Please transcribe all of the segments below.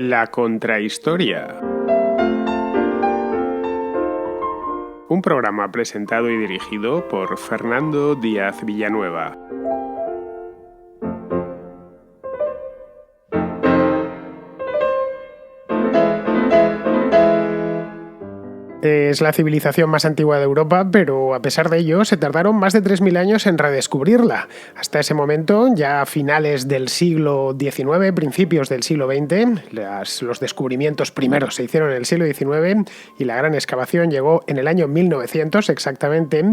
La Contrahistoria. Un programa presentado y dirigido por Fernando Díaz Villanueva. Es la civilización más antigua de Europa, pero a pesar de ello se tardaron más de 3.000 años en redescubrirla. Hasta ese momento, ya a finales del siglo XIX, principios del siglo XX, los descubrimientos primeros se hicieron en el siglo XIX y la gran excavación llegó en el año 1900 exactamente.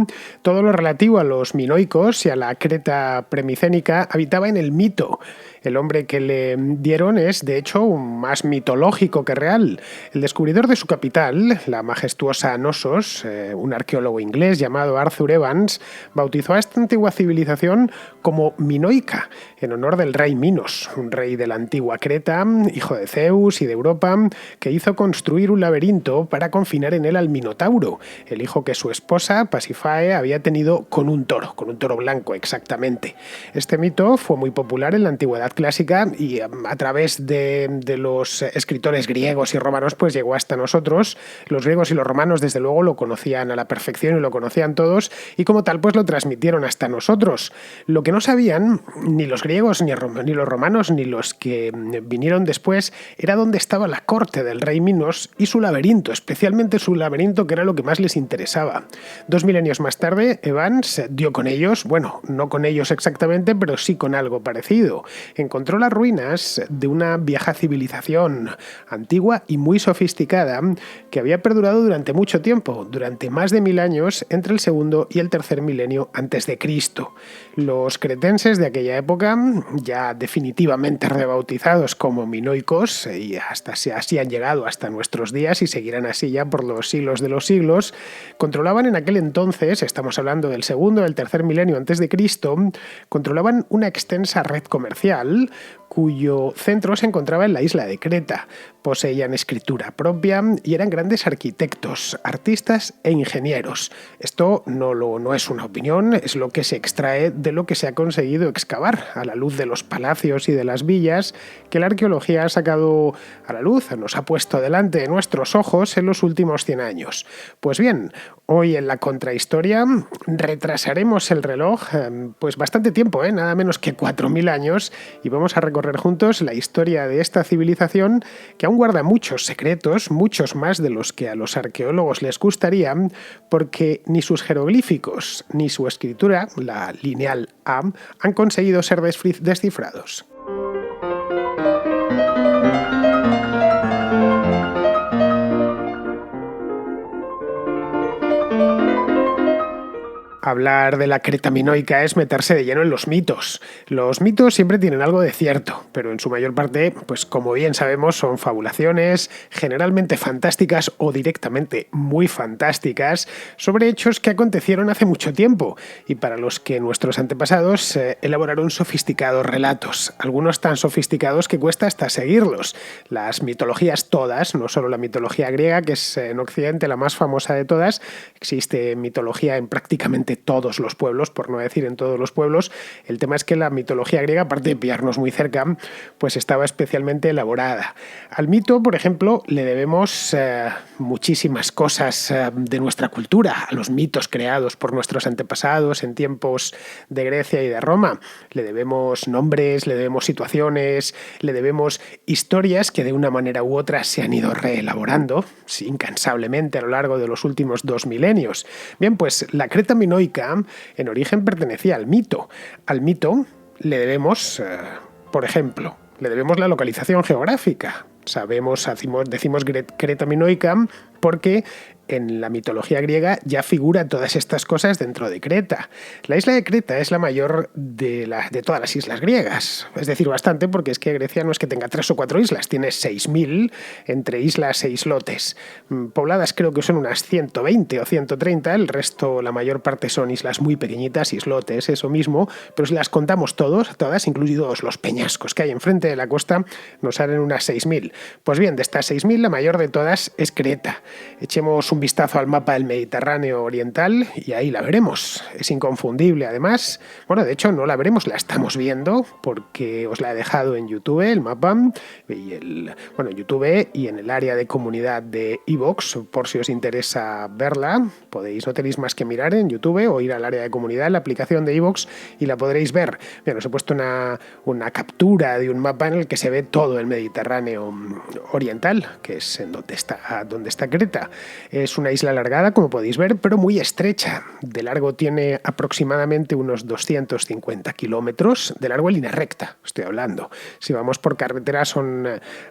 Todo lo relativo a los minoicos y a la Creta premicénica habitaba en el mito. El hombre que le dieron es, de hecho, más mitológico que real. El descubridor de su capital, la majestuosa Knossos, un arqueólogo inglés llamado Arthur Evans, bautizó a esta antigua civilización como Minoica, en honor del rey Minos, un rey de la antigua Creta, hijo de Zeus y de Europa, que hizo construir un laberinto para confinar en él al Minotauro, el hijo que su esposa, Pasífae, había tenido con un toro blanco exactamente. Este mito fue muy popular en la antigüedad clásica y a través de los escritores griegos y romanos pues llegó hasta nosotros. Los griegos y los romanos desde luego lo conocían a la perfección y lo conocían todos y como tal pues lo transmitieron hasta nosotros. Lo que no sabían ni los griegos ni los romanos ni los que vinieron después era dónde estaba la corte del rey Minos y su laberinto, especialmente su laberinto, que era lo que más les interesaba. 2 milenios más tarde Evans dio con ellos, bueno, no con ellos exactamente, pero sí con algo parecido. Encontró las ruinas de una vieja civilización antigua y muy sofisticada que había perdurado durante mucho tiempo, durante más de 1000 años, entre el segundo y el tercer milenio antes de Cristo. Los cretenses de aquella época, ya definitivamente rebautizados como minoicos, y así han llegado hasta nuestros días y seguirán así ya por los siglos de los siglos, controlaban en aquel entonces, estamos hablando del segundo o del tercer milenio antes de Cristo, controlaban una extensa red comercial cuyo centro se encontraba en la isla de Creta. Poseían escritura propia y eran grandes arquitectos, artistas e ingenieros. Esto no es una opinión, es lo que se extrae de lo que se ha conseguido excavar a la luz de los palacios y de las villas que la arqueología ha sacado a la luz, nos ha puesto delante de nuestros ojos en los últimos 100 años. Pues bien, hoy en la Contrahistoria retrasaremos el reloj pues bastante tiempo, nada menos que 4.000 años, y vamos a recorrer juntos la historia de esta civilización que aún guarda muchos secretos, muchos más de los que a los arqueólogos les gustaría, porque ni sus jeroglíficos ni su escritura, la lineal A, han conseguido ser descifrados. Hablar de la Creta minoica es meterse de lleno en los mitos. Los mitos siempre tienen algo de cierto, pero en su mayor parte, pues como bien sabemos, son fabulaciones, generalmente fantásticas o directamente muy fantásticas, sobre hechos que acontecieron hace mucho tiempo y para los que nuestros antepasados elaboraron sofisticados relatos, algunos tan sofisticados que cuesta hasta seguirlos. Las mitologías todas, no solo la mitología griega, que es en Occidente la más famosa de todas, existe mitología en prácticamente todos los pueblos, por no decir en todos los pueblos. El tema es que la mitología griega, aparte de pillarnos muy cerca, pues estaba especialmente elaborada. Al mito, por ejemplo, le debemos muchísimas cosas de nuestra cultura, a los mitos creados por nuestros antepasados en tiempos de Grecia y de Roma. Le debemos nombres, le debemos situaciones, le debemos historias que de una manera u otra se han ido reelaborando incansablemente a lo largo de los últimos 2 milenios. Bien, pues la Creta minoica en origen pertenecía al mito. Al mito le debemos, por ejemplo, le debemos la localización geográfica. Decimos Creta minoica porque en la mitología griega ya figura todas estas cosas dentro de Creta. La isla de Creta es la mayor de todas las islas griegas. Es decir, bastante, porque es que Grecia no es que tenga 3 o 4 islas, tiene 6.000 entre islas e islotes. Pobladas creo que son unas 120 o 130, el resto, la mayor parte son islas muy pequeñitas, islotes, eso mismo, pero si las contamos todas, incluidos los peñascos que hay enfrente de la costa, nos salen unas 6.000. Pues bien, de estas 6.000, la mayor de todas es Creta. Echemos un vistazo al mapa del Mediterráneo oriental y ahí la veremos. Es inconfundible, además. Bueno, de hecho no la veremos, la estamos viendo porque os la he dejado en YouTube, el mapa, y en YouTube y en el área de comunidad de iVoox, por si os interesa verla. No tenéis más que mirar en YouTube o ir al área de comunidad, en la aplicación de iVoox, y la podréis ver. Bien, os he puesto una captura de un mapa en el que se ve todo el Mediterráneo oriental, que es en donde está Creta. Es una isla alargada, como podéis ver, pero muy estrecha. De largo tiene aproximadamente unos 250 kilómetros, de largo en línea recta, estoy hablando. Si vamos por carretera son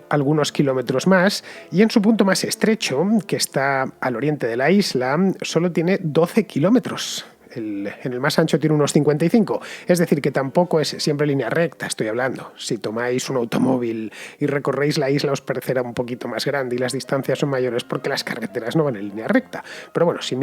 algunos kilómetros más, y en su punto más estrecho, que está al oriente de la isla, solo tiene 12 kilómetros. En el más ancho tiene unos 55, es decir, que tampoco es siempre línea recta, estoy hablando. Si tomáis un automóvil y recorréis la isla os parecerá un poquito más grande y las distancias son mayores porque las carreteras no van en línea recta. Pero bueno, si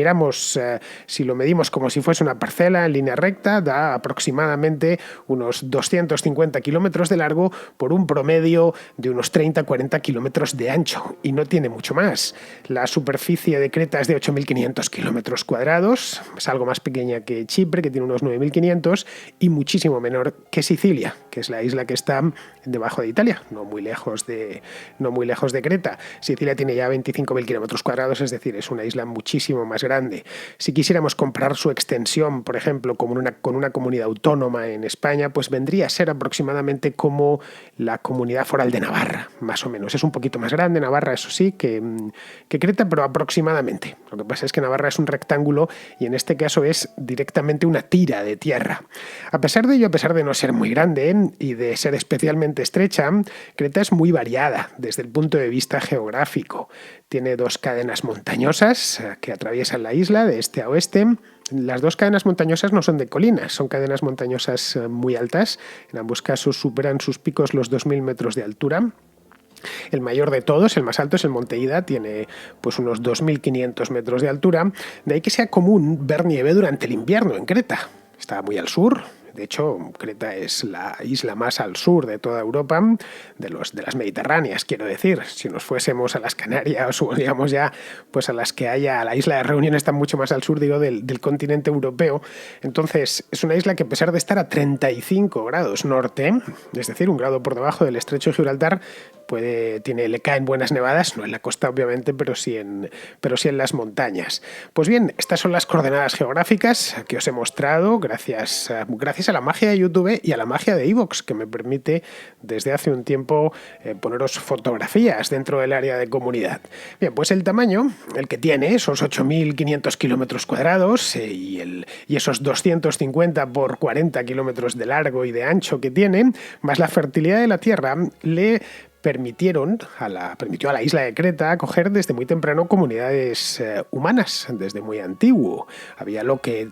lo medimos como si fuese una parcela en línea recta, da aproximadamente unos 250 kilómetros de largo por un promedio de unos 30-40 kilómetros de ancho, y no tiene mucho más. La superficie de Creta es de 8.500 kilómetros cuadrados, es algo más pequeña que Chipre, que tiene unos 9.500, y muchísimo menor que Sicilia, que es la isla que está debajo de Italia, no muy lejos de Creta. Sicilia tiene ya 25.000 kilómetros cuadrados, es decir, es una isla muchísimo más grande. Si quisiéramos comparar su extensión, por ejemplo, con una comunidad autónoma en España, pues vendría a ser aproximadamente como la Comunidad Foral de Navarra, más o menos. Es un poquito más grande Navarra, eso sí, que Creta, pero aproximadamente. Lo que pasa es que Navarra es un rectángulo y en este caso es directamente una tira de tierra. A pesar de ello, a pesar de no ser muy grande y de ser especialmente estrecha, Creta es muy variada desde el punto de vista geográfico. Tiene 2 cadenas montañosas que atraviesan la isla de este a oeste. Las 2 cadenas montañosas no son de colinas, son cadenas montañosas muy altas. En ambos casos superan sus picos los 2.000 metros de altura. El mayor de todos, el más alto, es el Monte Ida, tiene pues unos 2.500 metros de altura. De ahí que sea común ver nieve durante el invierno en Creta. Está muy al sur. De hecho, Creta es la isla más al sur de toda Europa, de las mediterráneas, quiero decir. Si nos fuésemos a las Canarias o digamos ya pues a las que haya, a la isla de Reunión está mucho más al sur, digo, del continente europeo. Entonces, es una isla que a pesar de estar a 35 grados norte, es decir, 1 grado por debajo del estrecho de Gibraltar, le caen buenas nevadas, no en la costa obviamente, pero sí en las montañas. Pues bien, estas son las coordenadas geográficas que os he mostrado gracias a la magia de YouTube y a la magia de iVoox, que me permite desde hace un tiempo poneros fotografías dentro del área de comunidad. Bien, pues el tamaño, el que tiene, esos 8.500 kilómetros cuadrados y esos 250 por 40 kilómetros de largo y de ancho que tiene, más la fertilidad de la tierra, permitió a la isla de Creta acoger desde muy temprano comunidades humanas, desde muy antiguo. Tenía lo que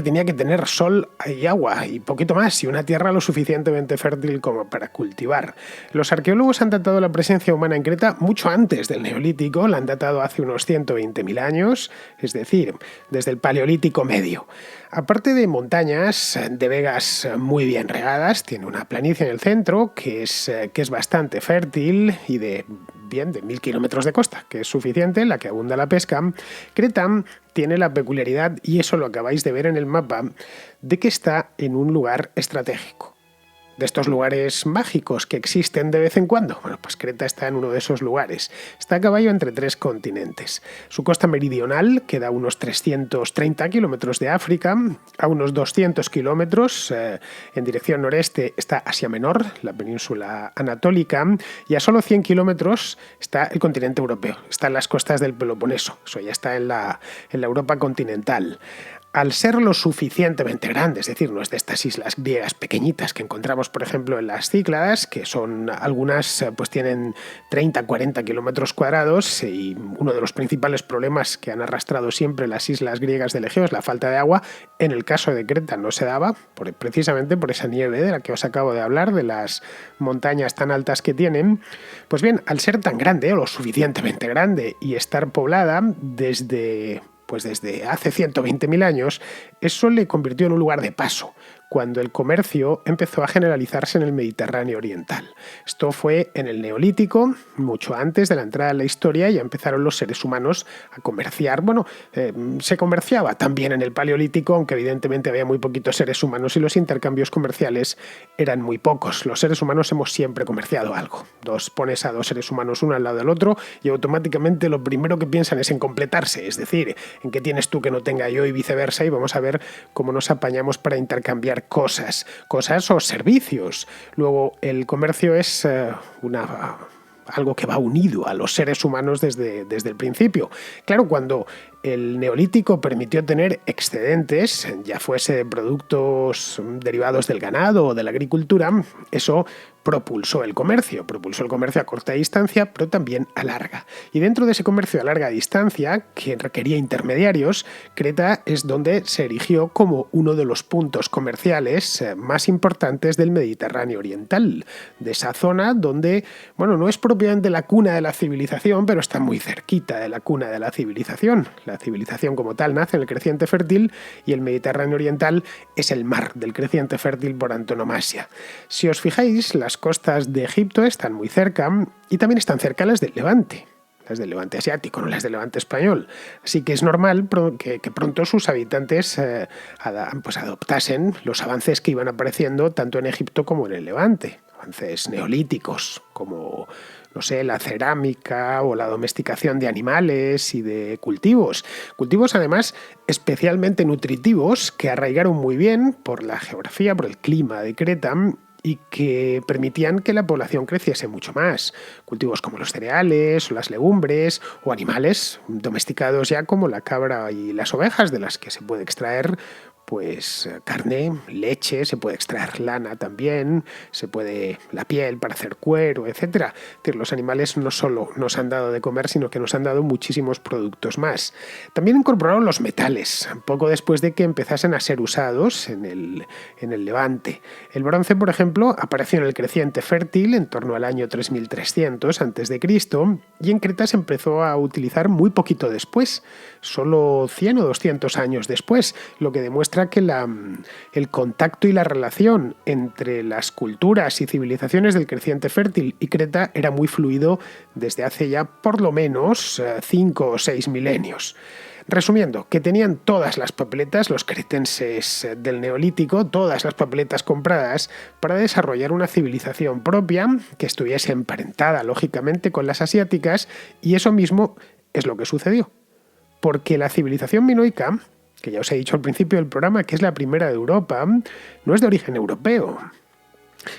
tenía que tener: sol y agua y poquito más, y una tierra lo suficientemente fértil como para cultivar. Los arqueólogos han datado la presencia humana en Creta mucho antes del Neolítico, la han datado hace unos 120.000 años, es decir, desde el Paleolítico Medio. Aparte de montañas, de vegas muy bien regadas, tiene una planicie en el centro que es bastante fértil y de 1.000 kilómetros de costa, que es suficiente, en la que abunda la pesca. Creta tiene la peculiaridad, y eso lo acabáis de ver en el mapa, de que está en un lugar estratégico. De estos lugares mágicos que existen de vez en cuando. Bueno, pues Creta está en uno de esos lugares. Está a caballo entre 3 continentes. Su costa meridional queda a unos 330 kilómetros de África, a unos 200 kilómetros en dirección noreste está Asia Menor, la península anatólica, y a solo 100 kilómetros está el continente europeo. Están las costas del Peloponeso. Eso ya está en la Europa continental. Al ser lo suficientemente grande, es decir, no es de estas islas griegas pequeñitas que encontramos, por ejemplo, en las Cícladas, que son algunas, pues tienen 30-40 kilómetros cuadrados, y uno de los principales problemas que han arrastrado siempre las islas griegas del Egeo es la falta de agua. En el caso de Creta no se daba, precisamente por esa nieve de la que os acabo de hablar, de las montañas tan altas que tienen. Pues bien, al ser tan grande, o lo suficientemente grande, y estar poblada desde hace 120.000 años, eso le convirtió en un lugar de paso. cuando el comercio empezó a generalizarse en el Mediterráneo oriental. Esto fue en el Neolítico, mucho antes de la entrada en la historia, ya empezaron los seres humanos a comerciar. Se comerciaba también en el Paleolítico, aunque evidentemente había muy poquitos seres humanos y los intercambios comerciales eran muy pocos. Los seres humanos hemos siempre comerciado algo. Pones a dos seres humanos uno al lado del otro y automáticamente lo primero que piensan es en completarse, es decir, en qué tienes tú que no tenga yo y viceversa, y vamos a ver cómo nos apañamos para intercambiar cosas o servicios. Luego, el comercio es algo que va unido a los seres humanos desde el principio. Claro, cuando el Neolítico permitió tener excedentes, ya fuese de productos derivados del ganado o de la agricultura, eso propulsó el comercio a corta distancia, pero también a larga. Y dentro de ese comercio a larga distancia, que requería intermediarios, Creta es donde se erigió como uno de los puntos comerciales más importantes del Mediterráneo oriental, de esa zona donde, no es propiamente la cuna de la civilización, pero está muy cerquita de la cuna de la civilización. La civilización como tal nace en el creciente fértil y el Mediterráneo oriental es el mar del creciente fértil por antonomasia. Si os fijáis, las costas de Egipto están muy cerca y también están cerca las del Levante asiático, no las del Levante español. Así que es normal que pronto sus habitantes adoptasen los avances que iban apareciendo tanto en Egipto como en el Levante. Avances neolíticos, como la cerámica o la domesticación de animales y de cultivos. Cultivos, además, especialmente nutritivos, que arraigaron muy bien por la geografía, por el clima de Creta, y que permitían que la población creciese mucho más. Cultivos como los cereales o las legumbres, o animales domesticados ya como la cabra y las ovejas, de las que se puede extraer carne, leche, se puede extraer lana también, la piel para hacer cuero, etc. Es decir, los animales no solo nos han dado de comer, sino que nos han dado muchísimos productos más. También incorporaron los metales, poco después de que empezasen a ser usados en el Levante. El bronce, por ejemplo, apareció en el creciente fértil en torno al año 3300 a.C. y en Creta se empezó a utilizar muy poquito después, solo 100 o 200 años después, lo que demuestra que el contacto y la relación entre las culturas y civilizaciones del creciente fértil y Creta era muy fluido desde hace ya por lo menos 5 o 6 milenios. Resumiendo, que tenían todas las papeletas, los cretenses del Neolítico, todas las papeletas compradas para desarrollar una civilización propia que estuviese emparentada, lógicamente, con las asiáticas, y eso mismo es lo que sucedió. Porque la civilización minoica, que ya os he dicho al principio del programa que es la primera de Europa, no es de origen europeo.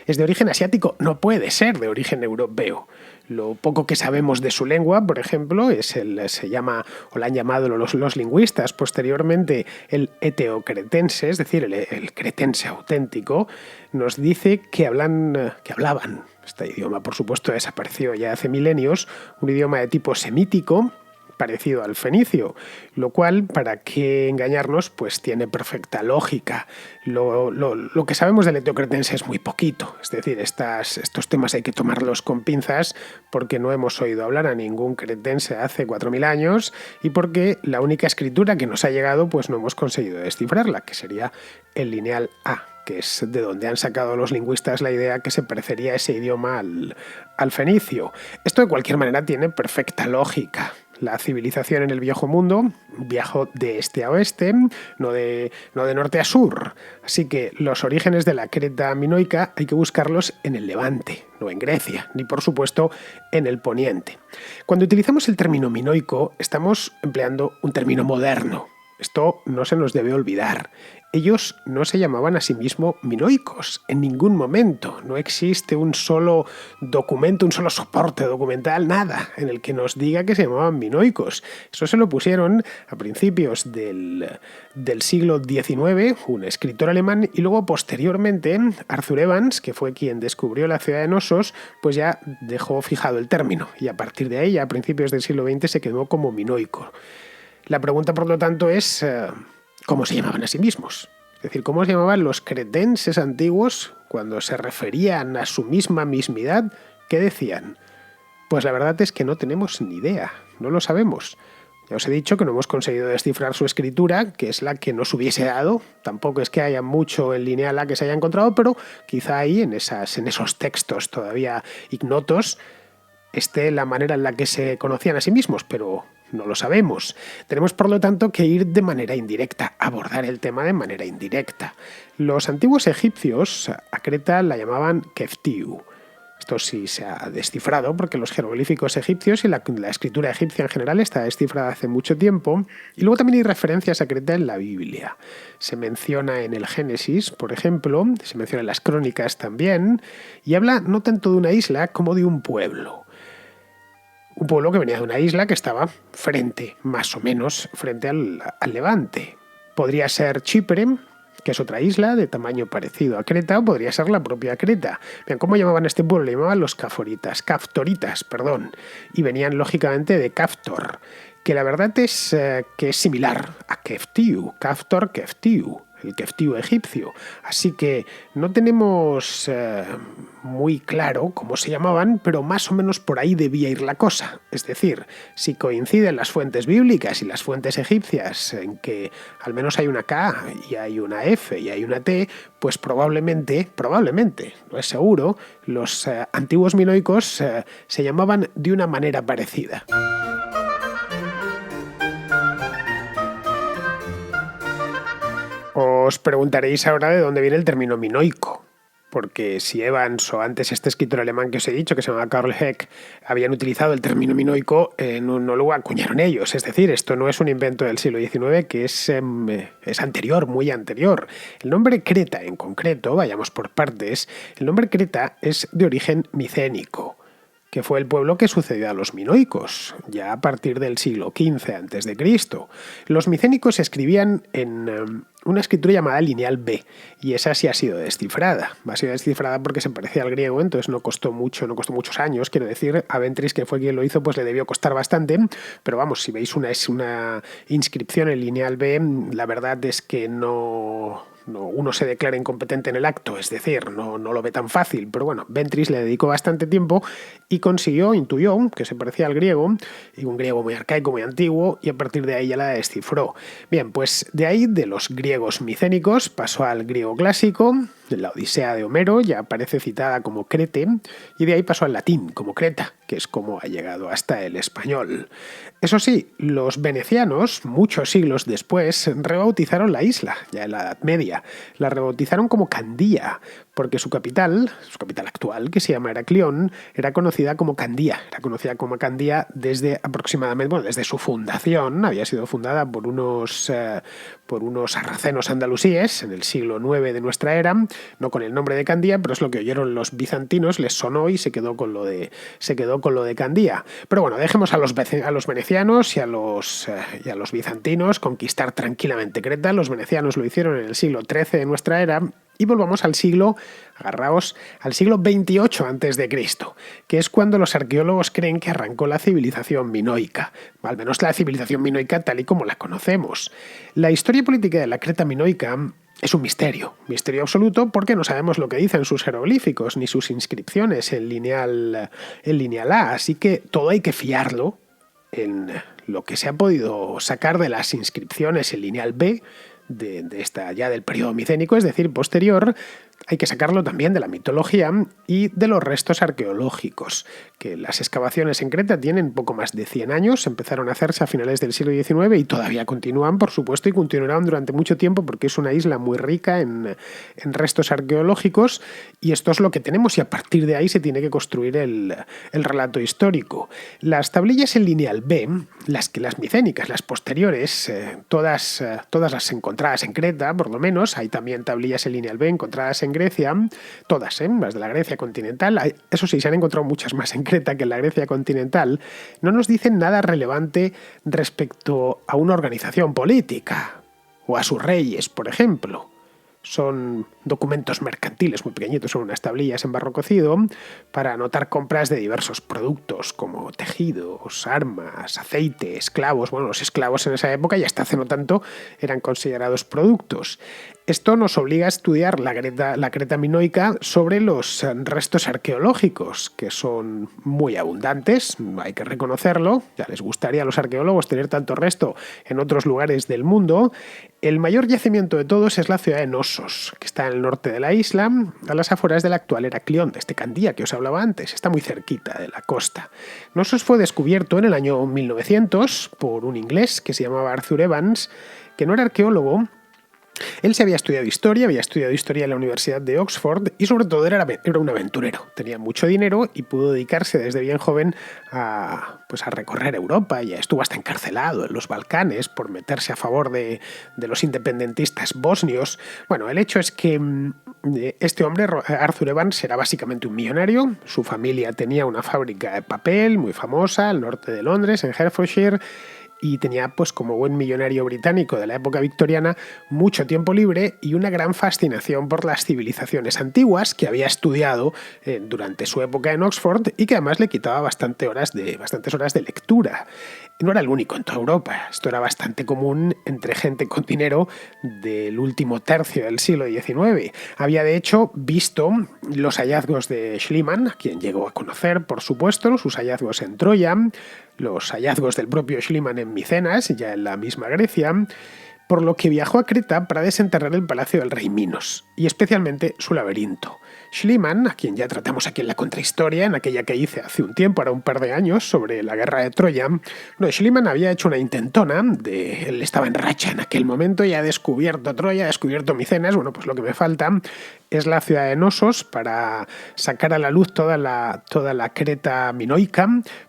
Es de origen asiático, no puede ser de origen europeo. Lo poco que sabemos de su lengua, por ejemplo, se llama, o la han llamado los lingüistas posteriormente, el eteocretense, es decir, el cretense auténtico, nos dice que hablaban. Este idioma, por supuesto, desapareció ya hace milenios, un idioma de tipo semítico, parecido al fenicio, lo cual, para qué engañarnos, tiene perfecta lógica. Lo que sabemos del eteocretense es muy poquito, es decir, estos temas hay que tomarlos con pinzas porque no hemos oído hablar a ningún cretense hace 4000 años y porque la única escritura que nos ha llegado no hemos conseguido descifrarla, que sería el lineal A, que es de donde han sacado los lingüistas la idea que se parecería ese idioma al fenicio. Esto de cualquier manera tiene perfecta lógica. La civilización en el viejo mundo viajó de este a oeste, no de norte a sur. Así que los orígenes de la Creta minoica hay que buscarlos en el Levante, no en Grecia, ni por supuesto en el Poniente. Cuando utilizamos el término minoico, estamos empleando un término moderno. Esto no se nos debe olvidar. Ellos no se llamaban a sí mismos minoicos en ningún momento. No existe un solo documento, un solo soporte documental, nada, en el que nos diga que se llamaban minoicos. Eso se lo pusieron a principios del siglo XIX, un escritor alemán, y luego posteriormente Arthur Evans, que fue quien descubrió la ciudad de Knossos, ya dejó fijado el término. Y a partir de ahí, a principios del siglo XX, se quedó como minoico. La pregunta, por lo tanto, es ¿cómo se llamaban a sí mismos? Es decir, ¿cómo se llamaban los cretenses antiguos cuando se referían a su mismidad? ¿Qué decían? Pues la verdad es que no tenemos ni idea, no lo sabemos. Ya os he dicho que no hemos conseguido descifrar su escritura, que es la que nos hubiese dado. Tampoco es que haya mucho en lineal A que se haya encontrado, pero quizá ahí, en esos textos todavía ignotos, esté la manera en la que se conocían a sí mismos, pero no lo sabemos. Tenemos, por lo tanto, que ir de manera indirecta, abordar el tema de manera indirecta. Los antiguos egipcios a Creta la llamaban Keftiu. Esto sí se ha descifrado porque los jeroglíficos egipcios y la escritura egipcia en general está descifrada hace mucho tiempo. Y luego también hay referencias a Creta en la Biblia. Se menciona en el Génesis, por ejemplo, se menciona en las Crónicas también, y habla no tanto de una isla como de un pueblo. Un pueblo que venía de una isla que estaba más o menos, frente al Levante. Podría ser Chipre, que es otra isla de tamaño parecido a Creta, o podría ser la propia Creta. Vean, ¿cómo llamaban a este pueblo? Le llamaban los Caftoritas, y venían lógicamente de Caftor, que la verdad es que es similar a Keftiu, Caftor, Keftiu, el Keftiu egipcio. Así que no tenemos muy claro cómo se llamaban, pero más o menos por ahí debía ir la cosa. Es decir, si coinciden las fuentes bíblicas y las fuentes egipcias en que al menos hay una K y hay una F y hay una T, pues probablemente, no es seguro, los antiguos minoicos se llamaban de una manera parecida. Os preguntaréis ahora de dónde viene el término minoico, porque si Evans o antes este escritor alemán que os he dicho, que se llama Karl Heck, habían utilizado el término minoico, no lo acuñaron ellos. Es decir, esto no es un invento del siglo XIX, que es anterior, muy anterior. El nombre Creta en concreto, vayamos por partes, el nombre Creta es de origen micénico, que fue el pueblo que sucedió a los minoicos, ya a partir del siglo XV a.C. Los micénicos escribían en una escritura llamada lineal B, y esa sí ha sido descifrada. Ha sido descifrada porque se parecía al griego, entonces no costó muchos años, quiero decir, a Ventris, que fue quien lo hizo, pues le debió costar bastante, pero vamos, si veis una inscripción en lineal B, la verdad es que uno se declara incompetente en el acto, es decir, no lo ve tan fácil, pero bueno, Ventris le dedicó bastante tiempo y intuyó que se parecía al griego, y un griego muy arcaico, muy antiguo, y a partir de ahí ya la descifró. Bien, pues de ahí, de los griegos micénicos, pasó al griego clásico, la Odisea de Homero ya aparece citada como Crete, y de ahí pasó al latín como Creta, que es como ha llegado hasta el español. Eso sí, los venecianos, muchos siglos después, rebautizaron la isla, ya en la Edad Media. La rebautizaron como Candía, porque su capital actual, que se llama Heraclión, era conocida como Candía. Era conocida como Candía desde desde su fundación. Había sido fundada por unos sarracenos andalusíes en el siglo IX de nuestra era, no con el nombre de Candía, pero es lo que oyeron los bizantinos, les sonó y se quedó con lo de Candía. Pero bueno, dejemos a los venecianos y a los bizantinos conquistar tranquilamente Creta. Los venecianos lo hicieron en el siglo XIII de nuestra era. Y volvamos al siglo XXVIII a.C., que es cuando los arqueólogos creen que arrancó la civilización minoica, al menos la civilización minoica tal y como la conocemos. La historia política de la Creta minoica es un misterio absoluto, porque no sabemos lo que dicen sus jeroglíficos ni sus inscripciones en lineal A, así que todo hay que fiarlo en lo que se ha podido sacar de las inscripciones en lineal B, de esta ya del periodo micénico, es decir, posterior. Hay que sacarlo también de la mitología y de los restos arqueológicos, que las excavaciones en Creta tienen poco más de 100 años, empezaron a hacerse a finales del siglo XIX y todavía continúan, por supuesto, y continuarán durante mucho tiempo porque es una isla muy rica en restos arqueológicos, y esto es lo que tenemos, y a partir de ahí se tiene que construir el relato histórico. Las tablillas en lineal B, las micénicas, las posteriores, todas las encontradas en Creta, por lo menos, hay también tablillas en lineal B encontradas en Grecia, todas, las de la Grecia continental, eso sí, se han encontrado muchas más en Creta que en la Grecia continental, no nos dicen nada relevante respecto a una organización política o a sus reyes, por ejemplo. Son documentos mercantiles muy pequeñitos, son unas tablillas en barro cocido para anotar compras de diversos productos como tejidos, armas, aceite, esclavos. Bueno, los esclavos en esa época y hasta hace no tanto eran considerados productos. Esto nos obliga a estudiar la Creta minoica sobre los restos arqueológicos, que son muy abundantes, hay que reconocerlo. Ya les gustaría a los arqueólogos tener tanto resto en otros lugares del mundo. El mayor yacimiento de todos es la ciudad de Knossos, que está en el norte de la isla, a las afueras del actual Heraclión, de este Candía que os hablaba antes. Está muy cerquita de la costa. Knossos fue descubierto en el año 1900 por un inglés que se llamaba Arthur Evans, que no era arqueólogo. Él se había estudiado historia en la Universidad de Oxford y sobre todo era un aventurero. Tenía mucho dinero y pudo dedicarse desde bien joven a recorrer Europa. Ya estuvo hasta encarcelado en los Balcanes por meterse a favor de los independentistas bosnios. Bueno, el hecho es que este hombre, Arthur Evans, era básicamente un millonario. Su familia tenía una fábrica de papel muy famosa al norte de Londres, en Hertfordshire, y tenía, pues como buen millonario británico de la época victoriana, mucho tiempo libre y una gran fascinación por las civilizaciones antiguas que había estudiado durante su época en Oxford y que además le quitaba bastantes horas de lectura. No era el único en toda Europa, esto era bastante común entre gente con dinero del último tercio del siglo XIX. Había de hecho visto los hallazgos de Schliemann, a quien llegó a conocer, por supuesto, sus hallazgos en Troya, los hallazgos del propio Schliemann en Micenas, ya en la misma Grecia, por lo que viajó a Creta para desenterrar el palacio del rey Minos, y especialmente su laberinto. Schliemann, a quien ya tratamos aquí en la contrahistoria, en aquella que hice hace un tiempo, ahora un par de años, sobre la guerra de Troya, Schliemann había hecho una intentona, él estaba en racha en aquel momento, ya ha descubierto Troya, ha descubierto Micenas. Bueno, pues lo que me falta es la ciudad de Knossos para sacar a la luz toda la Creta minoica,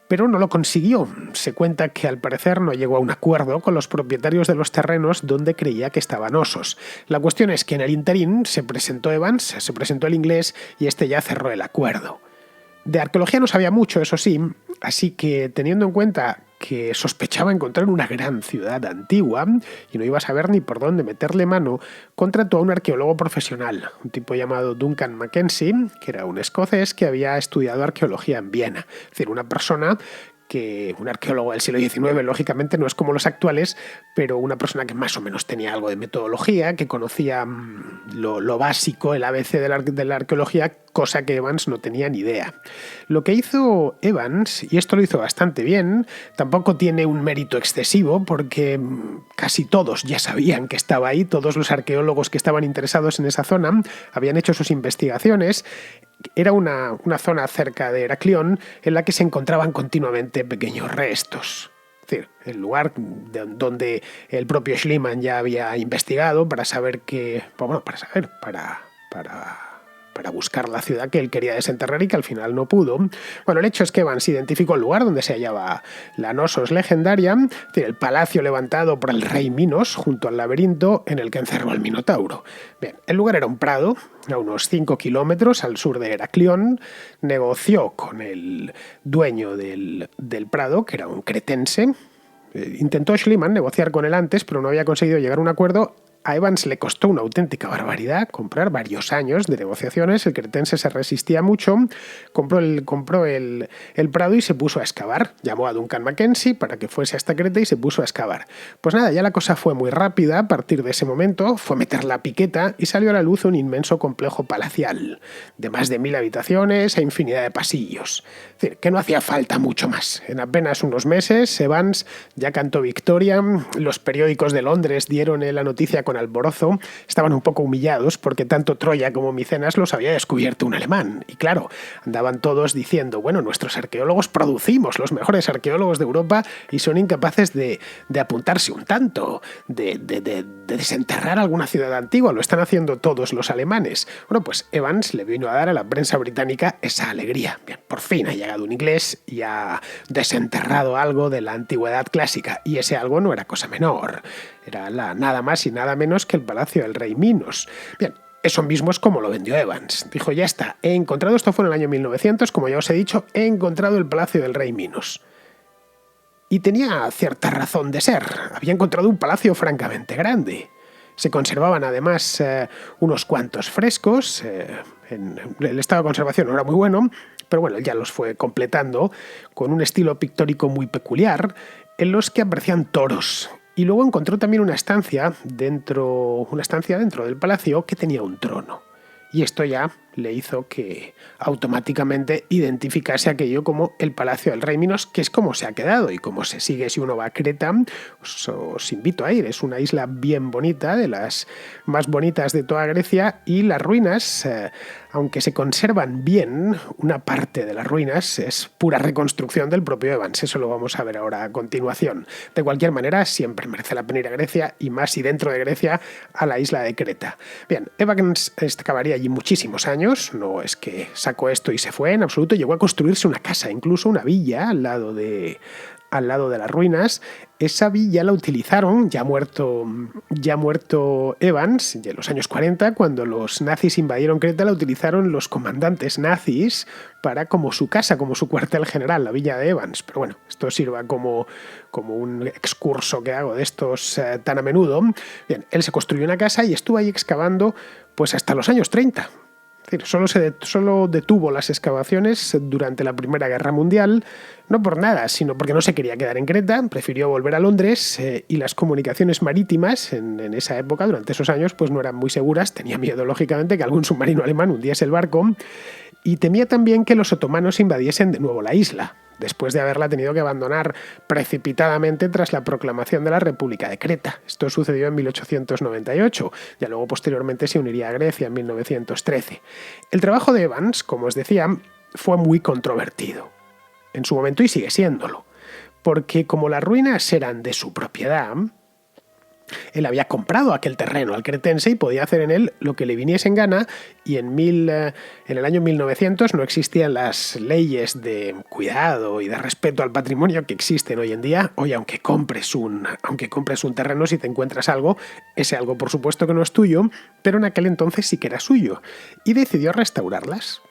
pero no lo consiguió. Se cuenta que al parecer no llegó a un acuerdo con los propietarios de los terrenos donde creía que estaba Knossos. La cuestión es que en el interín se presentó Evans, se presentó el inglés y este ya cerró el acuerdo. De arqueología no sabía mucho, eso sí, así que teniendo en cuenta que sospechaba encontrar una gran ciudad antigua y no iba a saber ni por dónde meterle mano, contrató a un arqueólogo profesional, un tipo llamado Duncan Mackenzie, que era un escocés que había estudiado arqueología en Viena. Es decir, una persona que un arqueólogo del siglo XIX, lógicamente, no es como los actuales, pero una persona que más o menos tenía algo de metodología, que conocía lo básico, el ABC de la arqueología, cosa que Evans no tenía ni idea. Lo que hizo Evans, y esto lo hizo bastante bien, tampoco tiene un mérito excesivo, porque casi todos ya sabían que estaba ahí, todos los arqueólogos que estaban interesados en esa zona habían hecho sus investigaciones. Era una zona cerca de Heraclión en la que se encontraban continuamente pequeños restos. Es decir, el lugar donde el propio Schliemann ya había investigado para saber para buscar la ciudad que él quería desenterrar y que al final no pudo. Bueno, el hecho es que Evans identificó el lugar donde se hallaba la Knossos legendaria, es decir, el palacio levantado por el rey Minos junto al laberinto en el que encerró al Minotauro. Bien, el lugar era un prado, a unos 5 kilómetros al sur de Heraclión. Negoció con el dueño del prado, que era un cretense. Intentó Schliemann negociar con él antes, pero no había conseguido llegar a un acuerdo. A Evans le costó una auténtica barbaridad comprar varios años de negociaciones. El cretense se resistía mucho, compró el prado y se puso a excavar. Llamó a Duncan Mackenzie para que fuese hasta Creta y se puso a excavar. Pues nada, ya la cosa fue muy rápida. A partir de ese momento fue meter la piqueta y salió a la luz un inmenso complejo palacial de más de 1000 habitaciones e infinidad de pasillos. Es decir, que no hacía falta mucho más. En apenas unos meses, Evans ya cantó victoria. Los periódicos de Londres dieron la noticia con alborozo. Estaban un poco humillados porque tanto Troya como Micenas los había descubierto un alemán. Y claro, andaban todos diciendo, bueno, nuestros arqueólogos producimos los mejores arqueólogos de Europa y son incapaces de apuntarse un tanto, de desenterrar alguna ciudad antigua. Lo están haciendo todos los alemanes. Bueno, pues Evans le vino a dar a la prensa británica esa alegría. Bien, por fin ha llegado un inglés y ha desenterrado algo de la antigüedad clásica. Y ese algo no era cosa menor. Era nada más y nada menos que el palacio del rey Minos. Bien, eso mismo es como lo vendió Evans. Dijo, ya está, he encontrado, esto fue en el año 1900, como ya os he dicho, he encontrado el palacio del rey Minos. Y tenía cierta razón de ser. Había encontrado un palacio francamente grande. Se conservaban además unos cuantos frescos. El estado de conservación no era muy bueno, pero bueno, ya los fue completando con un estilo pictórico muy peculiar, en los que aparecían toros Y luego encontró también una estancia dentro del palacio que tenía un trono. Y esto ya le hizo que automáticamente identificase aquello como el Palacio del Rey Minos, que es como se ha quedado y como se sigue si uno va a Creta. Os invito a ir, es una isla bien bonita, de las más bonitas de toda Grecia, y las ruinas, aunque se conservan bien, una parte de las ruinas es pura reconstrucción del propio Evans. Eso lo vamos a ver ahora a continuación. De cualquier manera, siempre merece la pena ir a Grecia, y más si dentro de Grecia, a la isla de Creta. Bien, Evans excavaría allí muchísimos años. No es que sacó esto y se fue, en absoluto. Llegó a construirse una casa, incluso una villa al lado de las ruinas. Esa villa la utilizaron, ya muerto Evans, en los años 40, cuando los nazis invadieron Creta, la utilizaron los comandantes nazis como su casa, como su cuartel general, la villa de Evans. Pero bueno, esto sirva como un excurso que hago de estos tan a menudo. Bien, él se construyó una casa y estuvo ahí excavando pues hasta los años 30. Es decir, solo detuvo las excavaciones durante la Primera Guerra Mundial, no por nada, sino porque no se quería quedar en Creta, prefirió volver a Londres, y las comunicaciones marítimas en esa época, durante esos años, pues no eran muy seguras. Tenía miedo, lógicamente, que algún submarino alemán hundiese el barco, y temía también que los otomanos invadiesen de nuevo la isla, después de haberla tenido que abandonar precipitadamente tras la proclamación de la República de Creta. Esto sucedió en 1898, ya luego posteriormente se uniría a Grecia en 1913. El trabajo de Evans, como os decía, fue muy controvertido en su momento y sigue siéndolo, porque como las ruinas eran de su propiedad, él había comprado aquel terreno al cretense y podía hacer en él lo que le viniese en gana, y en el año 1900 no existían las leyes de cuidado y de respeto al patrimonio que existen hoy en día. Hoy, aunque compres un terreno, si te encuentras algo, ese algo por supuesto que no es tuyo, pero en aquel entonces sí que era suyo, y decidió restaurarlas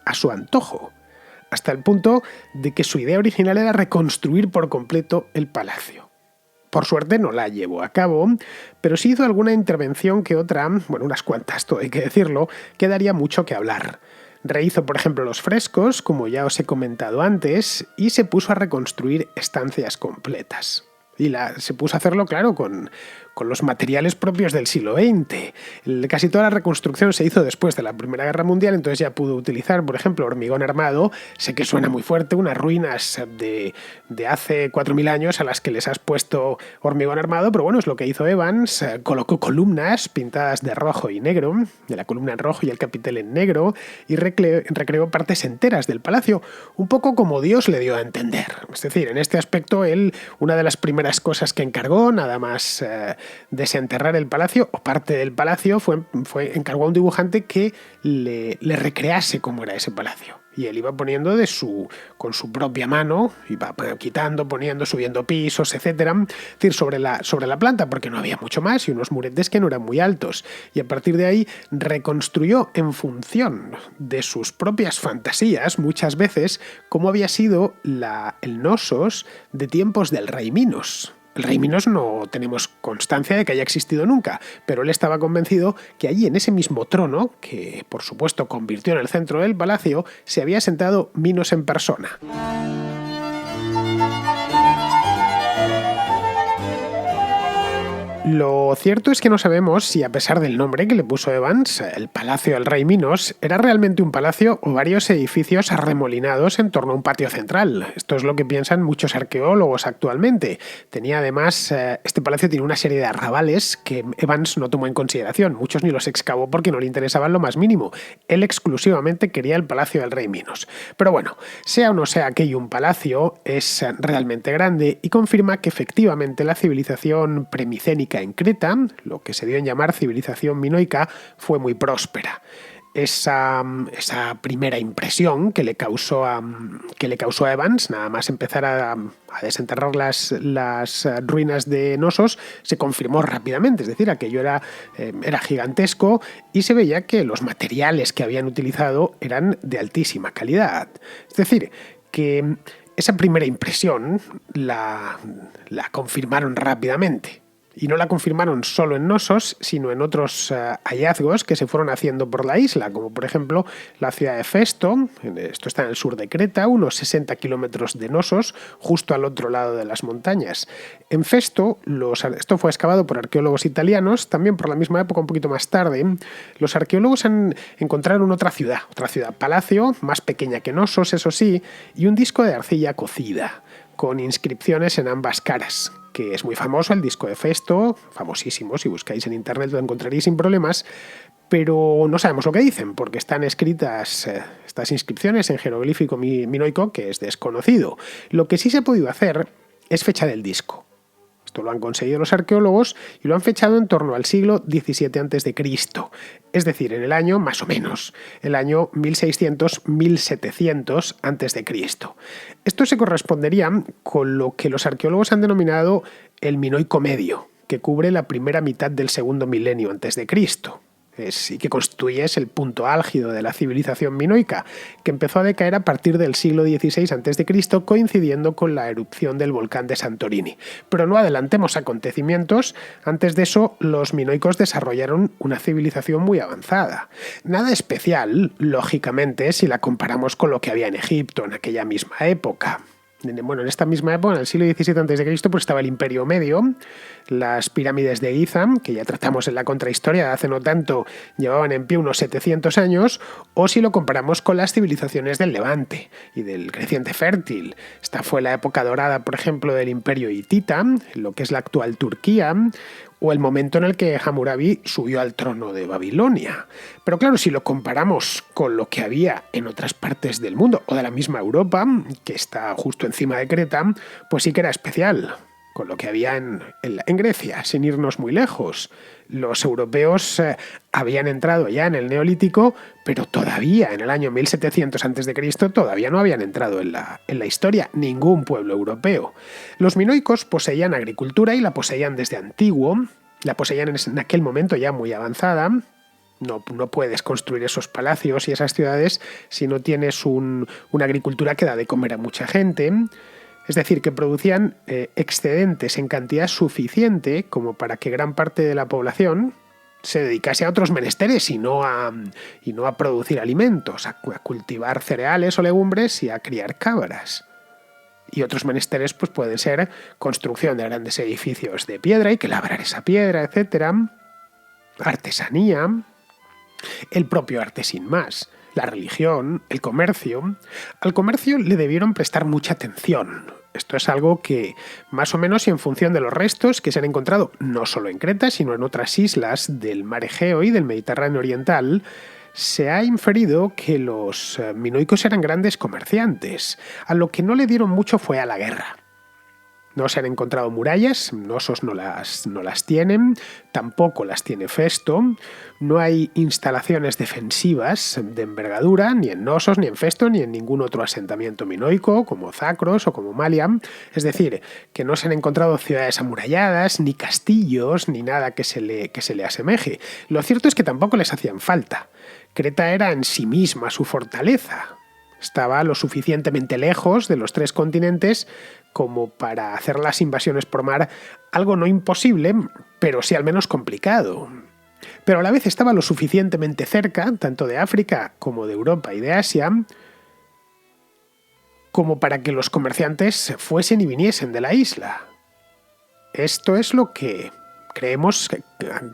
a su antojo, hasta el punto de que su idea original era reconstruir por completo el palacio. Por suerte no la llevó a cabo, pero sí hizo alguna intervención que otra, bueno, unas cuantas, todo hay que decirlo, que daría mucho que hablar. Rehizo, por ejemplo, los frescos, como ya os he comentado antes, y se puso a reconstruir estancias completas. Y se puso a hacerlo, claro, con los materiales propios del siglo XX. Casi toda la reconstrucción se hizo después de la Primera Guerra Mundial, entonces ya pudo utilizar, por ejemplo, hormigón armado. Sé que suena muy fuerte, unas ruinas de hace 4.000 años a las que les has puesto hormigón armado, pero bueno, es lo que hizo Evans. Colocó columnas pintadas de rojo y negro, de la columna en rojo y el capitel en negro, y recreó partes enteras del palacio, un poco como Dios le dio a entender. Es decir, en este aspecto, una de las primeras cosas que encargó, nada más desenterrar el palacio o parte del palacio, encargó a un dibujante que le recrease cómo era ese palacio. Y él iba poniendo con su propia mano, iba quitando, poniendo, subiendo pisos, etcétera, es decir, sobre la planta, porque no había mucho más, y unos muretes que no eran muy altos. Y a partir de ahí reconstruyó en función de sus propias fantasías, muchas veces, cómo había sido el Knossos de tiempos del rey Minos. El rey Minos no tenemos constancia de que haya existido nunca, pero él estaba convencido que allí, en ese mismo trono, que por supuesto convirtió en el centro del palacio, se había sentado Minos en persona. Lo cierto es que no sabemos si, a pesar del nombre que le puso Evans, el Palacio del Rey Minos, era realmente un palacio o varios edificios arremolinados en torno a un patio central. Esto es lo que piensan muchos arqueólogos actualmente. Este palacio tiene una serie de arrabales que Evans no tomó en consideración. Muchos ni los excavó porque no le interesaban lo más mínimo. Él exclusivamente quería el Palacio del Rey Minos. Pero bueno, sea o no sea aquello un palacio, es realmente grande y confirma que efectivamente la civilización premicénica en Creta, lo que se dio en llamar civilización minoica, fue muy próspera. Esa primera impresión que le causó a Evans, nada más empezar a desenterrar las ruinas de Knossos, se confirmó rápidamente. Es decir, aquello era gigantesco, y se veía que los materiales que habían utilizado eran de altísima calidad. Es decir, que esa primera impresión la confirmaron rápidamente. Y no la confirmaron solo en Knossos, sino en otros hallazgos que se fueron haciendo por la isla, como por ejemplo la ciudad de Festo. Esto está en el sur de Creta, unos 60 kilómetros de Knossos, justo al otro lado de las montañas. En Festo, esto fue excavado por arqueólogos italianos, también por la misma época, un poquito más tarde. Los arqueólogos encontraron otra ciudad palacio, más pequeña que Knossos, eso sí, y un disco de arcilla cocida, con inscripciones en ambas caras, que es muy famoso, el disco de Festo, famosísimo, si buscáis en internet lo encontraréis sin problemas, pero no sabemos lo que dicen, porque están escritas estas inscripciones en jeroglífico minoico, que es desconocido. Lo que sí se ha podido hacer es fechar el disco. Esto lo han conseguido los arqueólogos y lo han fechado en torno al siglo XVII a.C., es decir, en el año, más o menos, el año 1600-1700 a.C. Esto se correspondería con lo que los arqueólogos han denominado el Minoico Medio, que cubre la primera mitad del segundo milenio antes de Cristo. Y que constituye el punto álgido de la civilización minoica, que empezó a decaer a partir del siglo XVI a.C., coincidiendo con la erupción del volcán de Santorini. Pero no adelantemos acontecimientos, antes de eso los minoicos desarrollaron una civilización muy avanzada. Nada especial, lógicamente, si la comparamos con lo que había en Egipto en aquella misma época. Bueno, en esta misma época, en el siglo XVII a.C., pues estaba el Imperio Medio, las pirámides de Giza, que ya tratamos en la contrahistoria de hace no tanto, llevaban en pie unos 700 años, o si lo comparamos con las civilizaciones del Levante y del creciente fértil. Esta fue la época dorada, por ejemplo, del Imperio Hitita, lo que es la actual Turquía, o el momento en el que Hammurabi subió al trono de Babilonia. Pero claro, si lo comparamos con lo que había en otras partes del mundo, o de la misma Europa, que está justo encima de Creta, pues sí que era especial, con lo que había en Grecia, sin irnos muy lejos. Los europeos habían entrado ya en el Neolítico, pero todavía en el año 1700 a.C. todavía no habían entrado en la historia ningún pueblo europeo. Los minoicos poseían agricultura y la poseían desde antiguo, la poseían en aquel momento ya muy avanzada. No puedes construir esos palacios y esas ciudades si no tienes una agricultura que da de comer a mucha gente. Es decir, que producían excedentes en cantidad suficiente como para que gran parte de la población se dedicase a otros menesteres y no a producir alimentos, a cultivar cereales o legumbres y a criar cabras. Y otros menesteres pues, pueden ser construcción de grandes edificios de piedra, hay que labrar esa piedra, etc. Artesanía, el propio arte sin más. La religión, el comercio. Al comercio le debieron prestar mucha atención. Esto es algo que, más o menos y en función de los restos que se han encontrado no solo en Creta, sino en otras islas del mar Egeo y del Mediterráneo oriental, se ha inferido que los minoicos eran grandes comerciantes. A lo que no le dieron mucho fue a la guerra. No se han encontrado murallas, Knossos no las tienen, tampoco las tiene Festo, no hay instalaciones defensivas de envergadura, ni en Knossos, ni en Festo, ni en ningún otro asentamiento minoico, como Zacros o como Maliam, es decir, que no se han encontrado ciudades amuralladas, ni castillos, ni nada que se le asemeje. Lo cierto es que tampoco les hacían falta. Creta era en sí misma su fortaleza. Estaba lo suficientemente lejos de los tres continentes como para hacer las invasiones por mar algo no imposible, pero sí al menos complicado. Pero a la vez estaba lo suficientemente cerca, tanto de África como de Europa y de Asia, como para que los comerciantes fuesen y viniesen de la isla. Esto es lo que creemos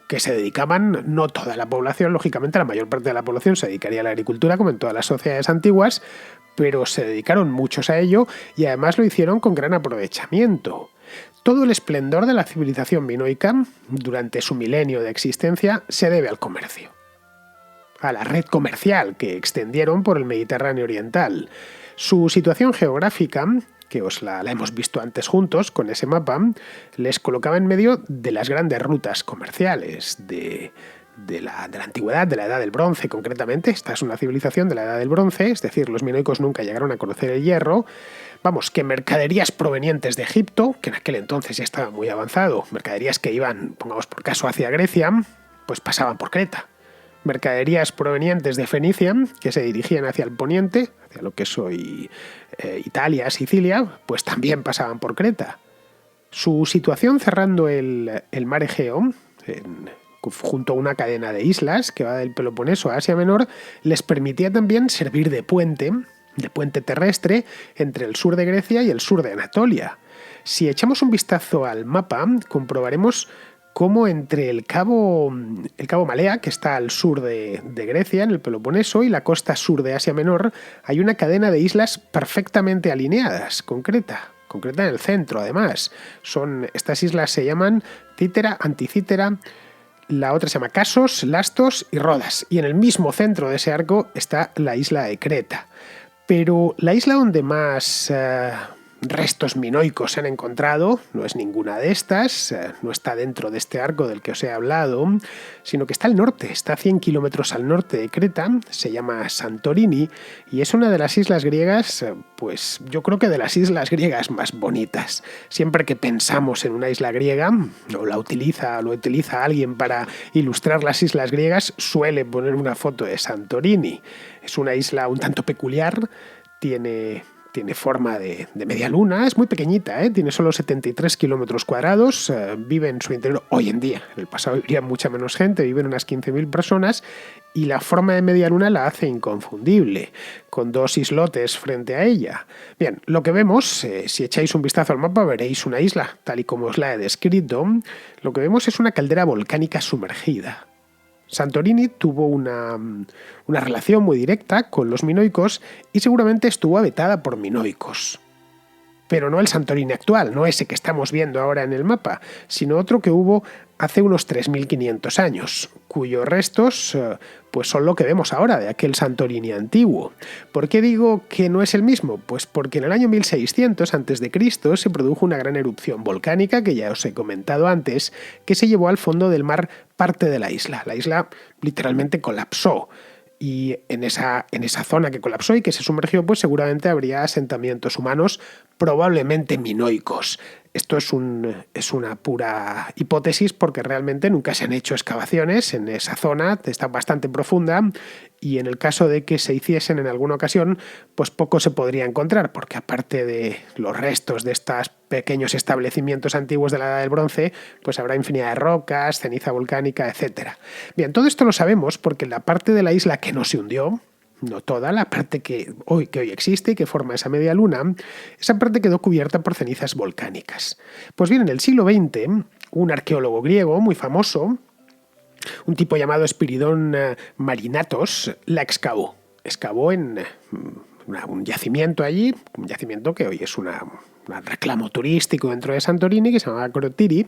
que se dedicaban, no toda la población, lógicamente la mayor parte de la población se dedicaría a la agricultura como en todas las sociedades antiguas, pero se dedicaron muchos a ello y además lo hicieron con gran aprovechamiento. Todo el esplendor de la civilización minoica durante su milenio de existencia se debe al comercio, a la red comercial que extendieron por el Mediterráneo oriental. Su situación geográfica, que la hemos visto antes juntos con ese mapa, les colocaba en medio de las grandes rutas comerciales de la antigüedad, de la Edad del Bronce concretamente. Esta es una civilización de la Edad del Bronce, es decir, los minoicos nunca llegaron a conocer el hierro. Vamos, que mercaderías provenientes de Egipto, que en aquel entonces ya estaba muy avanzado, mercaderías que iban, pongamos por caso, hacia Grecia, pues pasaban por Creta. Mercaderías provenientes de Fenicia, que se dirigían hacia el poniente, hacia lo que es hoy Italia, Sicilia, pues también pasaban por Creta. Su situación cerrando el mar Egeo, junto a una cadena de islas que va del Peloponeso a Asia Menor, les permitía también servir de puente terrestre entre el sur de Grecia y el sur de Anatolia. Si echamos un vistazo al mapa, comprobaremos cómo entre el cabo Malea, que está al sur de Grecia, en el Peloponeso, y la costa sur de Asia Menor, hay una cadena de islas perfectamente alineadas, concreta en el centro, además. Estas islas se llaman Cítera, Anticítera, la otra se llama Casos, Lastos y Rodas, y en el mismo centro de ese arco está la isla de Creta. Pero la isla donde más restos minoicos se han encontrado no es ninguna de estas, no está dentro de este arco del que os he hablado, sino que está al norte, está a 100 kilómetros al norte de Creta, se llama Santorini y es una de las islas griegas, pues yo creo que de las islas griegas más bonitas. Siempre que pensamos en una isla griega, o lo utiliza alguien para ilustrar las islas griegas, suele poner una foto de Santorini. Es una isla un tanto peculiar, tiene forma de media luna, es muy pequeñita, tiene solo 73 kilómetros cuadrados, vive en su interior hoy en día, en el pasado viviría mucha menos gente, viven unas 15.000 personas y la forma de media luna la hace inconfundible, con 2 islotes frente a ella. Bien, lo que vemos, si echáis un vistazo al mapa veréis una isla, tal y como os la he descrito, lo que vemos es una caldera volcánica sumergida. Santorini tuvo una relación muy directa con los minoicos y seguramente estuvo habitada por minoicos. Pero no el Santorini actual, no ese que estamos viendo ahora en el mapa, sino otro que hubo hace unos 3.500 años, cuyos restos pues son lo que vemos ahora de aquel Santorini antiguo. ¿Por qué digo que no es el mismo? Pues porque en el año 1600 a.C. se produjo una gran erupción volcánica, que ya os he comentado antes, que se llevó al fondo del mar parte de la isla. La isla literalmente colapsó. Y en esa zona que colapsó y que se sumergió, pues seguramente habría asentamientos humanos, probablemente minoicos. Esto es una pura hipótesis porque realmente nunca se han hecho excavaciones en esa zona, está bastante profunda y en el caso de que se hiciesen en alguna ocasión, pues poco se podría encontrar porque aparte de los restos de estos pequeños establecimientos antiguos de la Edad del Bronce, pues habrá infinidad de rocas, ceniza volcánica, etc. Bien, todo esto lo sabemos porque la parte de la isla que no se hundió, no toda, la parte que hoy existe y que forma esa media luna, esa parte quedó cubierta por cenizas volcánicas. Pues bien, en el siglo XX, un arqueólogo griego muy famoso, un tipo llamado Espiridón Marinatos, la excavó. Excavó en un yacimiento allí, un yacimiento que hoy es un reclamo turístico dentro de Santorini, que se llama Akrotiri,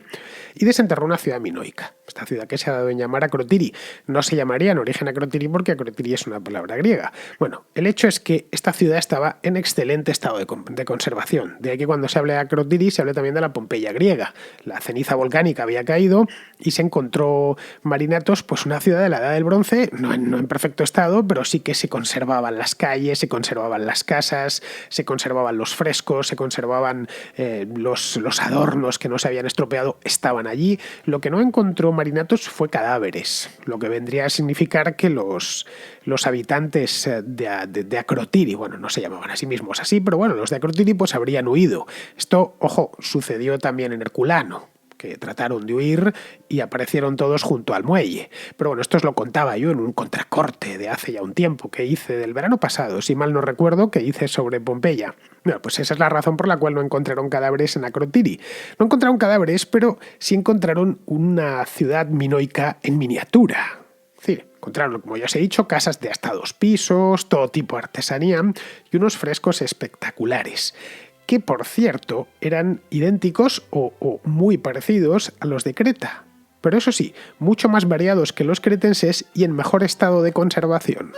y desenterró una ciudad minoica. Esta ciudad que se ha dado en llamar Akrotiri no se llamaría en origen Akrotiri porque Akrotiri es una palabra griega. Bueno, el hecho es que esta ciudad estaba en excelente estado de conservación. De ahí que cuando se hable de Akrotiri se hable también de la Pompeya griega. La ceniza volcánica había caído y se encontró Marinatos, pues una ciudad de la Edad del Bronce, no en perfecto estado, pero sí que se conservaban las calles, se conservaban las casas, se conservaban los frescos, se conservaban los adornos que no se habían estropeado, estaban allí. Lo que no encontró Marinatos fue cadáveres, lo que vendría a significar que los habitantes de Akrotiri, bueno, no se llamaban a sí mismos así, pero bueno, los de Akrotiri pues habrían huido. Esto, ojo, sucedió también en Herculano, que trataron de huir y aparecieron todos junto al muelle. Pero bueno, esto os lo contaba yo en un contracorte de hace ya un tiempo que hice del verano pasado, si mal no recuerdo, que hice sobre Pompeya. Bueno, pues esa es la razón por la cual no encontraron cadáveres en Akrotiri. No encontraron cadáveres, pero sí encontraron una ciudad minoica en miniatura. Es decir, encontraron, como ya os he dicho, casas de hasta 2 pisos, todo tipo de artesanía y unos frescos espectaculares, que por cierto eran idénticos o muy parecidos a los de Creta, pero eso sí, mucho más variados que los cretenses y en mejor estado de conservación.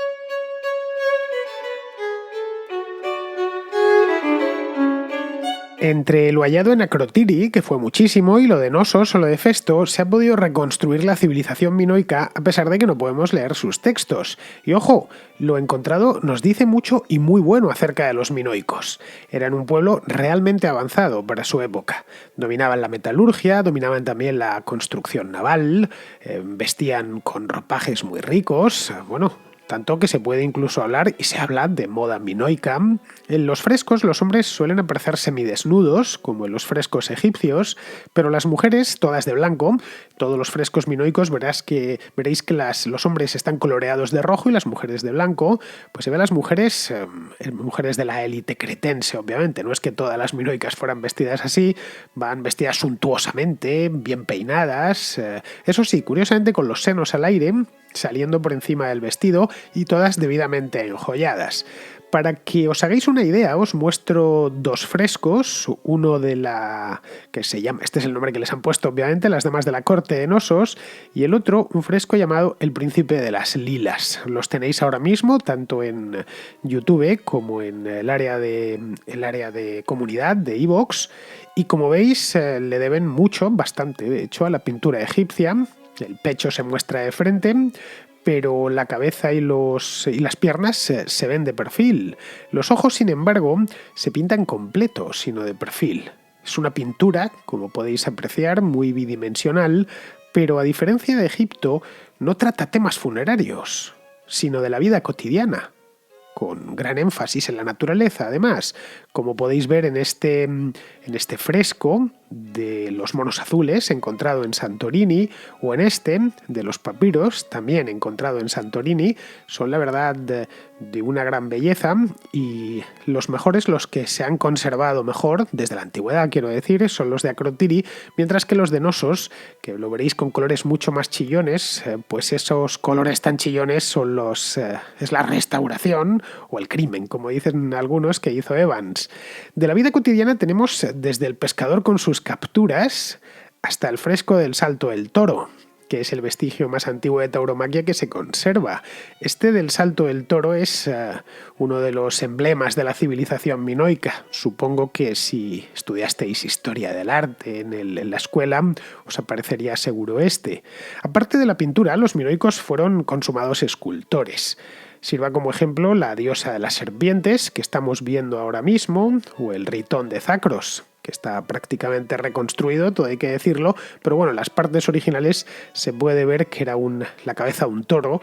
Entre lo hallado en Akrotiri, que fue muchísimo, y lo de Nosos o lo de Festo, se ha podido reconstruir la civilización minoica a pesar de que no podemos leer sus textos. Y ojo, lo encontrado nos dice mucho y muy bueno acerca de los minoicos. Eran un pueblo realmente avanzado para su época. Dominaban la metalurgia, dominaban también la construcción naval, vestían con ropajes muy ricos, bueno, tanto que se puede incluso hablar y se habla de moda minoica. En los frescos los hombres suelen aparecer semidesnudos, como en los frescos egipcios, pero las mujeres todas de blanco. Todos los frescos minoicos veréis que los hombres están coloreados de rojo y las mujeres de blanco. Pues se ven las mujeres de la élite cretense, obviamente. No es que todas las minoicas fueran vestidas así, van vestidas suntuosamente, bien peinadas. Eso sí, curiosamente con los senos al aire, saliendo por encima del vestido y todas debidamente enjolladas. Para que os hagáis una idea, os muestro dos frescos, uno de la que se llama, este es el nombre que les han puesto obviamente, las damas de la corte de Nosos, y el otro, un fresco llamado El príncipe de las lilas. Los tenéis ahora mismo tanto en YouTube como en el área de comunidad de iVoox, y como veis le deben mucho, bastante de hecho, a la pintura egipcia. El pecho se muestra de frente, pero la cabeza y las piernas se ven de perfil. Los ojos, sin embargo, se pintan completos, sino de perfil. Es una pintura, como podéis apreciar, muy bidimensional, pero a diferencia de Egipto, no trata temas funerarios, sino de la vida cotidiana, con gran énfasis en la naturaleza, además, como podéis ver en este fresco de los monos azules encontrado en Santorini, o en este de los papiros también encontrado en Santorini. Son la verdad de una gran belleza, y los mejores, los que se han conservado mejor desde la antigüedad, quiero decir, son los de Akrotiri, mientras que los de Nosos, que lo veréis con colores mucho más chillones, pues esos colores tan chillones es la restauración o el crimen, como dicen algunos, que hizo Evans. De la vida cotidiana tenemos desde el pescador con sus capturas hasta el fresco del Salto del Toro, que es el vestigio más antiguo de tauromaquia que se conserva. Este del Salto del Toro es uno de los emblemas de la civilización minoica. Supongo que si estudiasteis historia del arte en la escuela, os aparecería seguro este. Aparte de la pintura, los minoicos fueron consumados escultores. Sirva como ejemplo la diosa de las serpientes, que estamos viendo ahora mismo, o el Ritón de Zacros, que está prácticamente reconstruido, todo hay que decirlo, pero bueno, en las partes originales se puede ver que era la cabeza de un toro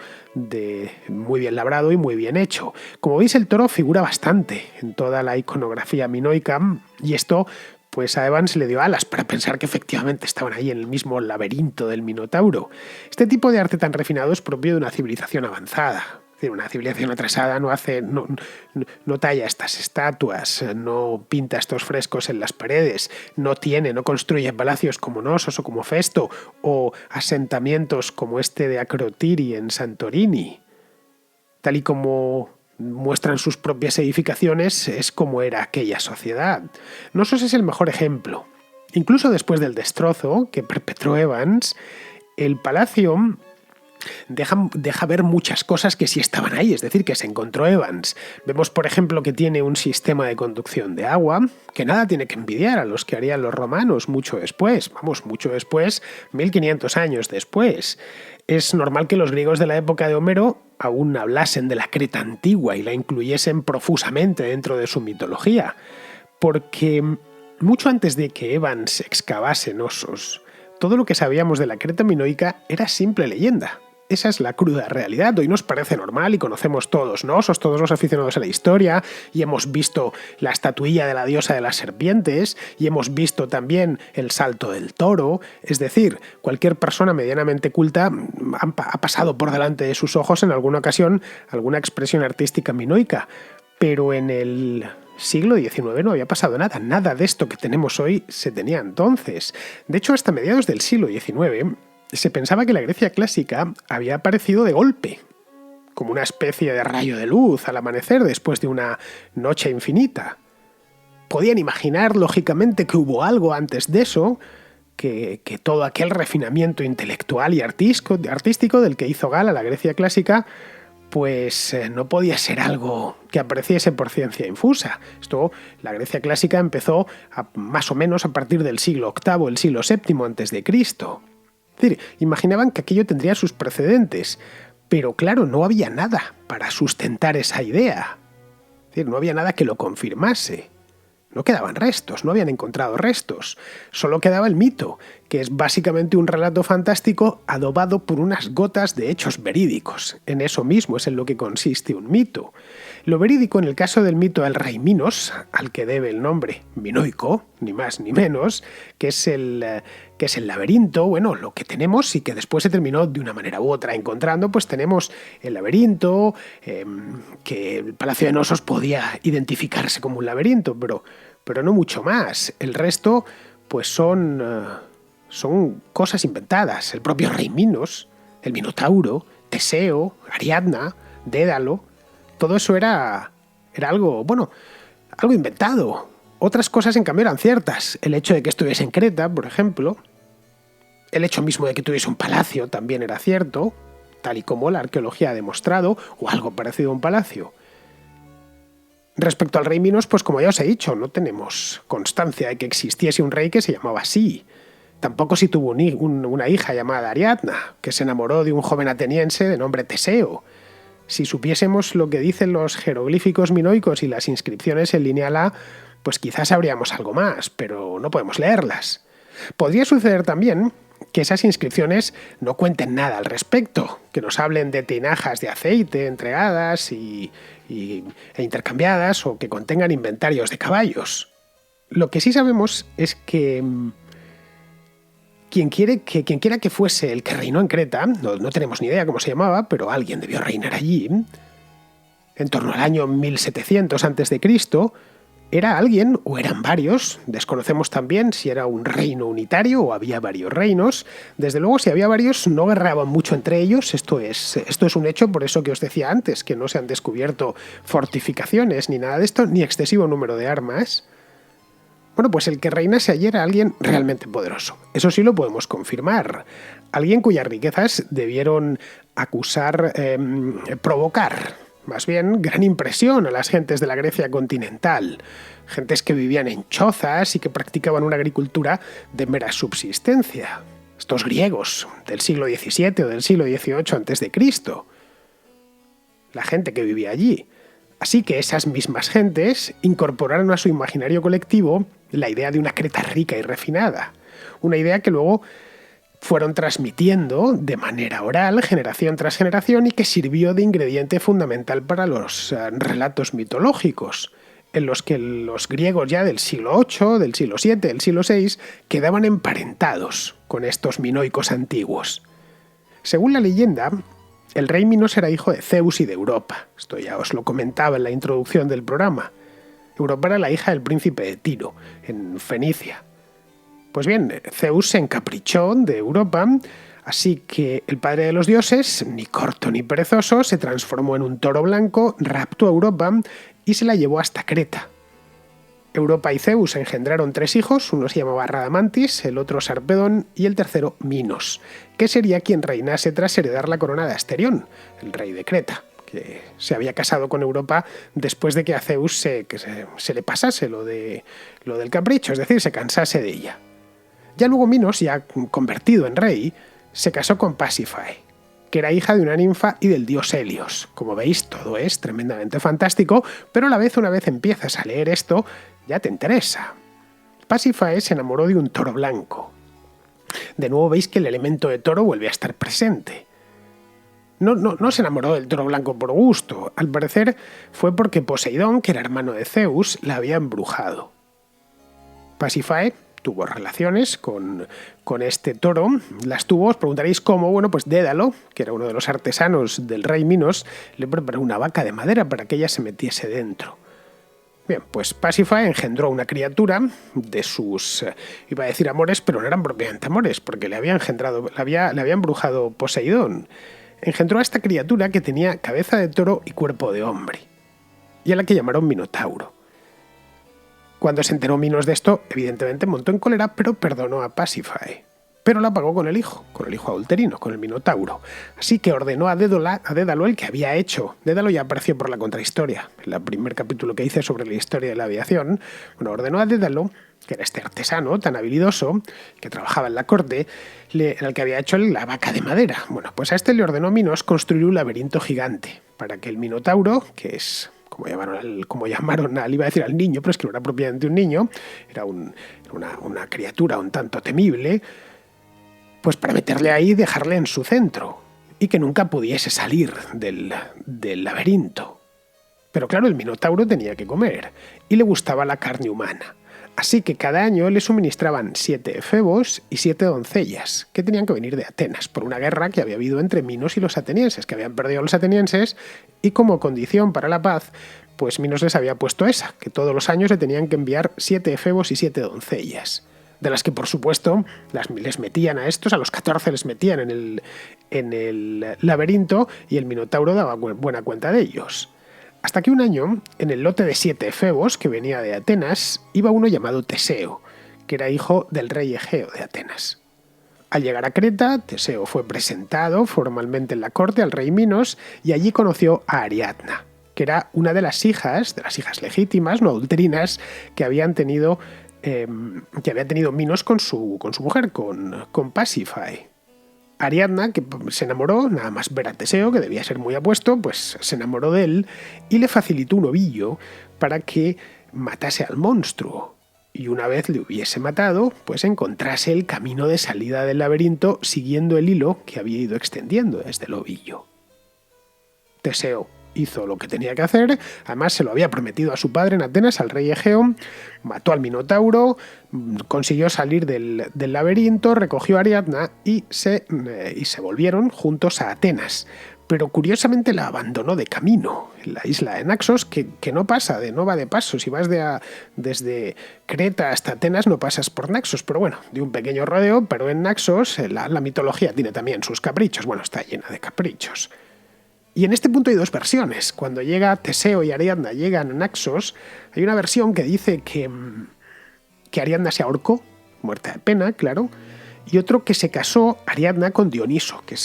muy bien labrado y muy bien hecho. Como veis, el toro figura bastante en toda la iconografía minoica, y esto pues a Evans le dio alas para pensar que efectivamente estaban ahí en el mismo laberinto del Minotauro. Este tipo de arte tan refinado es propio de una civilización avanzada. Es decir, una civilización atrasada no talla estas estatuas, no pinta estos frescos en las paredes, no construye palacios como Nosos o como Festo, o asentamientos como este de Akrotiri en Santorini. Tal y como muestran sus propias edificaciones, es como era aquella sociedad. Nosos es el mejor ejemplo. Incluso después del destrozo que perpetró Evans, el palacio deja ver muchas cosas que sí estaban ahí, es decir, que se encontró Evans. Vemos, por ejemplo, que tiene un sistema de conducción de agua que nada tiene que envidiar a los que harían los romanos mucho después, 1500 años después. Es normal que los griegos de la época de Homero aún hablasen de la Creta antigua y la incluyesen profusamente dentro de su mitología, porque mucho antes de que Evans excavase Nosos, todo lo que sabíamos de la Creta minoica era simple leyenda. Esa es la cruda realidad. Hoy nos parece normal y conocemos todos Nosos, todos los aficionados a la historia, y hemos visto la estatuilla de la diosa de las serpientes, y hemos visto también el Salto del Toro. Es decir, cualquier persona medianamente culta ha pasado por delante de sus ojos en alguna ocasión alguna expresión artística minoica, pero en el siglo XIX no había pasado nada. Nada de esto que tenemos hoy se tenía entonces. De hecho, hasta mediados del siglo XIX se pensaba que la Grecia clásica había aparecido de golpe, como una especie de rayo de luz al amanecer después de una noche infinita. Podían imaginar, lógicamente, que hubo algo antes de eso, que todo aquel refinamiento intelectual y artístico del que hizo gala la Grecia clásica, pues no podía ser algo que apareciese por ciencia infusa. La Grecia clásica empezó más o menos a partir del siglo VIII, el siglo VII antes de Cristo. Es decir, imaginaban que aquello tendría sus precedentes, pero claro, no había nada para sustentar esa idea. Es decir, no había nada que lo confirmase. No quedaban restos, no habían encontrado restos. Solo quedaba el mito, que es básicamente un relato fantástico adobado por unas gotas de hechos verídicos. En eso mismo es en lo que consiste un mito. Lo verídico en el caso del mito del rey Minos, al que debe el nombre minoico, ni más ni menos, que es el laberinto, bueno, lo que tenemos y que después se terminó de una manera u otra encontrando, pues tenemos el laberinto, que el Palacio de Nosos podía identificarse como un laberinto, pero no mucho más. El resto, pues son cosas inventadas. El propio rey Minos, el Minotauro, Teseo, Ariadna, Dédalo, todo eso era algo, bueno, algo inventado. Otras cosas, en cambio, eran ciertas. El hecho de que estuviese en Creta, por ejemplo, el hecho mismo de que tuviese un palacio también era cierto, tal y como la arqueología ha demostrado, o algo parecido a un palacio. Respecto al rey Minos, pues como ya os he dicho, no tenemos constancia de que existiese un rey que se llamaba así. Tampoco si tuvo una hija llamada Ariadna, que se enamoró de un joven ateniense de nombre Teseo. Si supiésemos lo que dicen los jeroglíficos minoicos y las inscripciones en lineal A, pues quizás sabríamos algo más, pero no podemos leerlas. Podría suceder también que esas inscripciones no cuenten nada al respecto, que nos hablen de tinajas de aceite entregadas e intercambiadas, o que contengan inventarios de caballos. Lo que sí sabemos es que quien quiera que fuese el que reinó en Creta, no tenemos ni idea cómo se llamaba, pero alguien debió reinar allí, en torno al año 1700 a.C., era alguien, o eran varios, desconocemos también si era un reino unitario o había varios reinos. Desde luego, si había varios, no guerreaban mucho entre ellos, esto es un hecho, por eso que os decía antes, que no se han descubierto fortificaciones ni nada de esto, ni excesivo número de armas. Bueno, pues el que reinase allí era alguien realmente poderoso. Eso sí lo podemos confirmar. Alguien cuyas riquezas debieron provocar, más bien, gran impresión a las gentes de la Grecia continental. Gentes que vivían en chozas y que practicaban una agricultura de mera subsistencia. Estos griegos del siglo XVII o del siglo XVIII a.C. La gente que vivía allí. Así que esas mismas gentes incorporaron a su imaginario colectivo la idea de una Creta rica y refinada. Una idea que luego fueron transmitiendo de manera oral, generación tras generación, y que sirvió de ingrediente fundamental para los relatos mitológicos, en los que los griegos ya del siglo VIII, del siglo VII, del siglo VI, quedaban emparentados con estos minoicos antiguos. Según la leyenda, el rey Minos era hijo de Zeus y de Europa. Esto ya os lo comentaba en la introducción del programa. Europa era la hija del príncipe de Tiro, en Fenicia. Pues bien, Zeus se encaprichó de Europa, así que el padre de los dioses, ni corto ni perezoso, se transformó en un toro blanco, raptó a Europa y se la llevó hasta Creta. Europa y Zeus engendraron 3 hijos, uno se llamaba Radamantis, el otro Sarpedón y el tercero Minos, que sería quien reinase tras heredar la corona de Asterión, el rey de Creta, que se había casado con Europa después de que a Zeus se le pasase lo del capricho, es decir, se cansase de ella. Ya luego Minos, ya convertido en rey, se casó con Pasífae, que era hija de una ninfa y del dios Helios. Como veis, todo es tremendamente fantástico, pero a la vez, una vez empiezas a leer esto, ya te interesa. Pasífae se enamoró de un toro blanco. De nuevo veis que el elemento de toro vuelve a estar presente. No se enamoró del toro blanco por gusto. Al parecer fue porque Poseidón, que era hermano de Zeus, la había embrujado. Pasífae tuvo relaciones con este toro, las tuvo, os preguntaréis cómo. Bueno, pues Dédalo, que era uno de los artesanos del rey Minos, le preparó una vaca de madera para que ella se metiese dentro. Bien, pues Pasífae engendró una criatura de sus, iba a decir amores, pero no eran propiamente amores, porque le había embrujado Poseidón. Engendró a esta criatura que tenía cabeza de toro y cuerpo de hombre, y a la que llamaron Minotauro. Cuando se enteró Minos de esto, evidentemente montó en cólera, pero perdonó a Pasífae. Pero la pagó con el hijo adulterino, con el Minotauro. Así que ordenó a Dédalo el que había hecho. Dédalo ya apareció por la contrahistoria, en el primer capítulo que hice sobre la historia de la aviación. Bueno, ordenó a Dédalo, que era este artesano tan habilidoso, que trabajaba en la corte, al que había hecho la vaca de madera. Bueno, pues a este le ordenó Minos construir un laberinto gigante, para que el Minotauro, que es como llamaron iba a decir al niño, pero es que no era propiamente un niño, era una criatura un tanto temible, Pues para meterle ahí y dejarle en su centro, y que nunca pudiese salir del laberinto. Pero claro, el Minotauro tenía que comer, y le gustaba la carne humana. Así que cada año le suministraban 7 efebos y 7 doncellas, que tenían que venir de Atenas, por una guerra que había habido entre Minos y los atenienses, que habían perdido los atenienses, y como condición para la paz, pues Minos les había puesto esa, que todos los años le tenían que enviar 7 efebos y 7 doncellas, de las que por supuesto les metían a estos, a los 14 les metían en el laberinto, y el Minotauro daba buena cuenta de ellos. Hasta que un año, en el lote de 7 efebos que venía de Atenas, iba uno llamado Teseo, que era hijo del rey Egeo de Atenas. Al llegar a Creta, Teseo fue presentado formalmente en la corte al rey Minos, y allí conoció a Ariadna, que era una de las hijas legítimas, no adulterinas, que había tenido Minos con su mujer, con Pasífae. Ariadna, que se enamoró, nada más ver a Teseo, que debía ser muy apuesto, pues se enamoró de él y le facilitó un ovillo para que matase al monstruo. Y una vez le hubiese matado, pues encontrase el camino de salida del laberinto siguiendo el hilo que había ido extendiendo desde el ovillo. Teseo hizo lo que tenía que hacer, además se lo había prometido a su padre en Atenas, al rey Egeo, mató al Minotauro, consiguió salir del laberinto, recogió a Ariadna y se volvieron juntos a Atenas. Pero curiosamente la abandonó de camino, en la isla de Naxos, que no va de paso. Si vas desde Creta hasta Atenas no pasas por Naxos, pero bueno, de un pequeño rodeo, pero en Naxos la mitología tiene también sus caprichos, bueno, está llena de caprichos. Y en este punto hay dos versiones. Cuando llega Teseo y Ariadna llegan a Naxos, hay una versión que dice que Ariadna se ahorcó, muerta de pena, claro, y otro que se casó Ariadna con Dioniso, que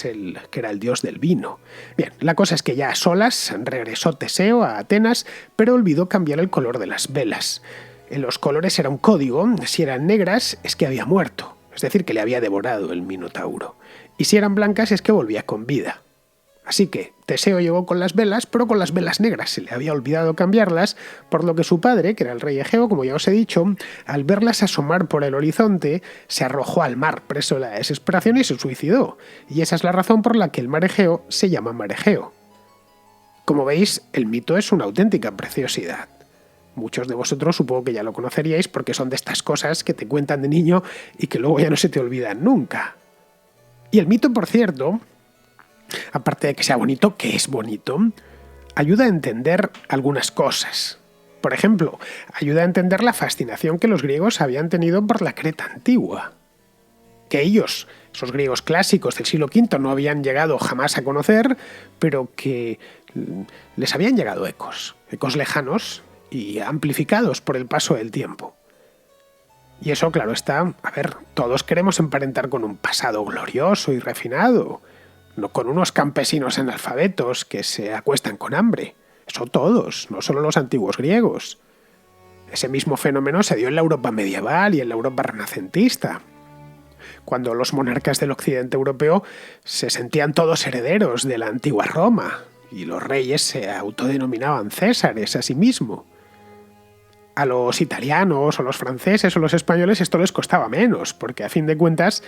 era el dios del vino. Bien, la cosa es que ya a solas regresó Teseo a Atenas, pero olvidó cambiar el color de las velas. En los colores era un código, si eran negras es que había muerto, es decir, que le había devorado el Minotauro, y si eran blancas es que volvía con vida. Así que Teseo llegó con las velas, pero con las velas negras se le había olvidado cambiarlas, por lo que su padre, que era el rey Egeo, como ya os he dicho, al verlas asomar por el horizonte, se arrojó al mar, preso de la desesperación, y se suicidó. Y esa es la razón por la que el mar Egeo se llama mar Egeo. Como veis, el mito es una auténtica preciosidad. Muchos de vosotros supongo que ya lo conoceríais porque son de estas cosas que te cuentan de niño y que luego ya no se te olvidan nunca. Y el mito, por cierto, aparte de que sea bonito, que es bonito, ayuda a entender algunas cosas. Por ejemplo, ayuda a entender la fascinación que los griegos habían tenido por la Creta antigua. Que ellos, esos griegos clásicos del siglo V, no habían llegado jamás a conocer, pero que les habían llegado ecos lejanos y amplificados por el paso del tiempo. Y eso, claro está, todos queremos emparentar con un pasado glorioso y refinado, no con unos campesinos analfabetos que se acuestan con hambre. Eso todos, no solo los antiguos griegos. Ese mismo fenómeno se dio en la Europa medieval y en la Europa renacentista, cuando los monarcas del occidente europeo se sentían todos herederos de la antigua Roma y los reyes se autodenominaban césares a sí mismo. A los italianos o los franceses o los españoles esto les costaba menos, porque a fin de cuentas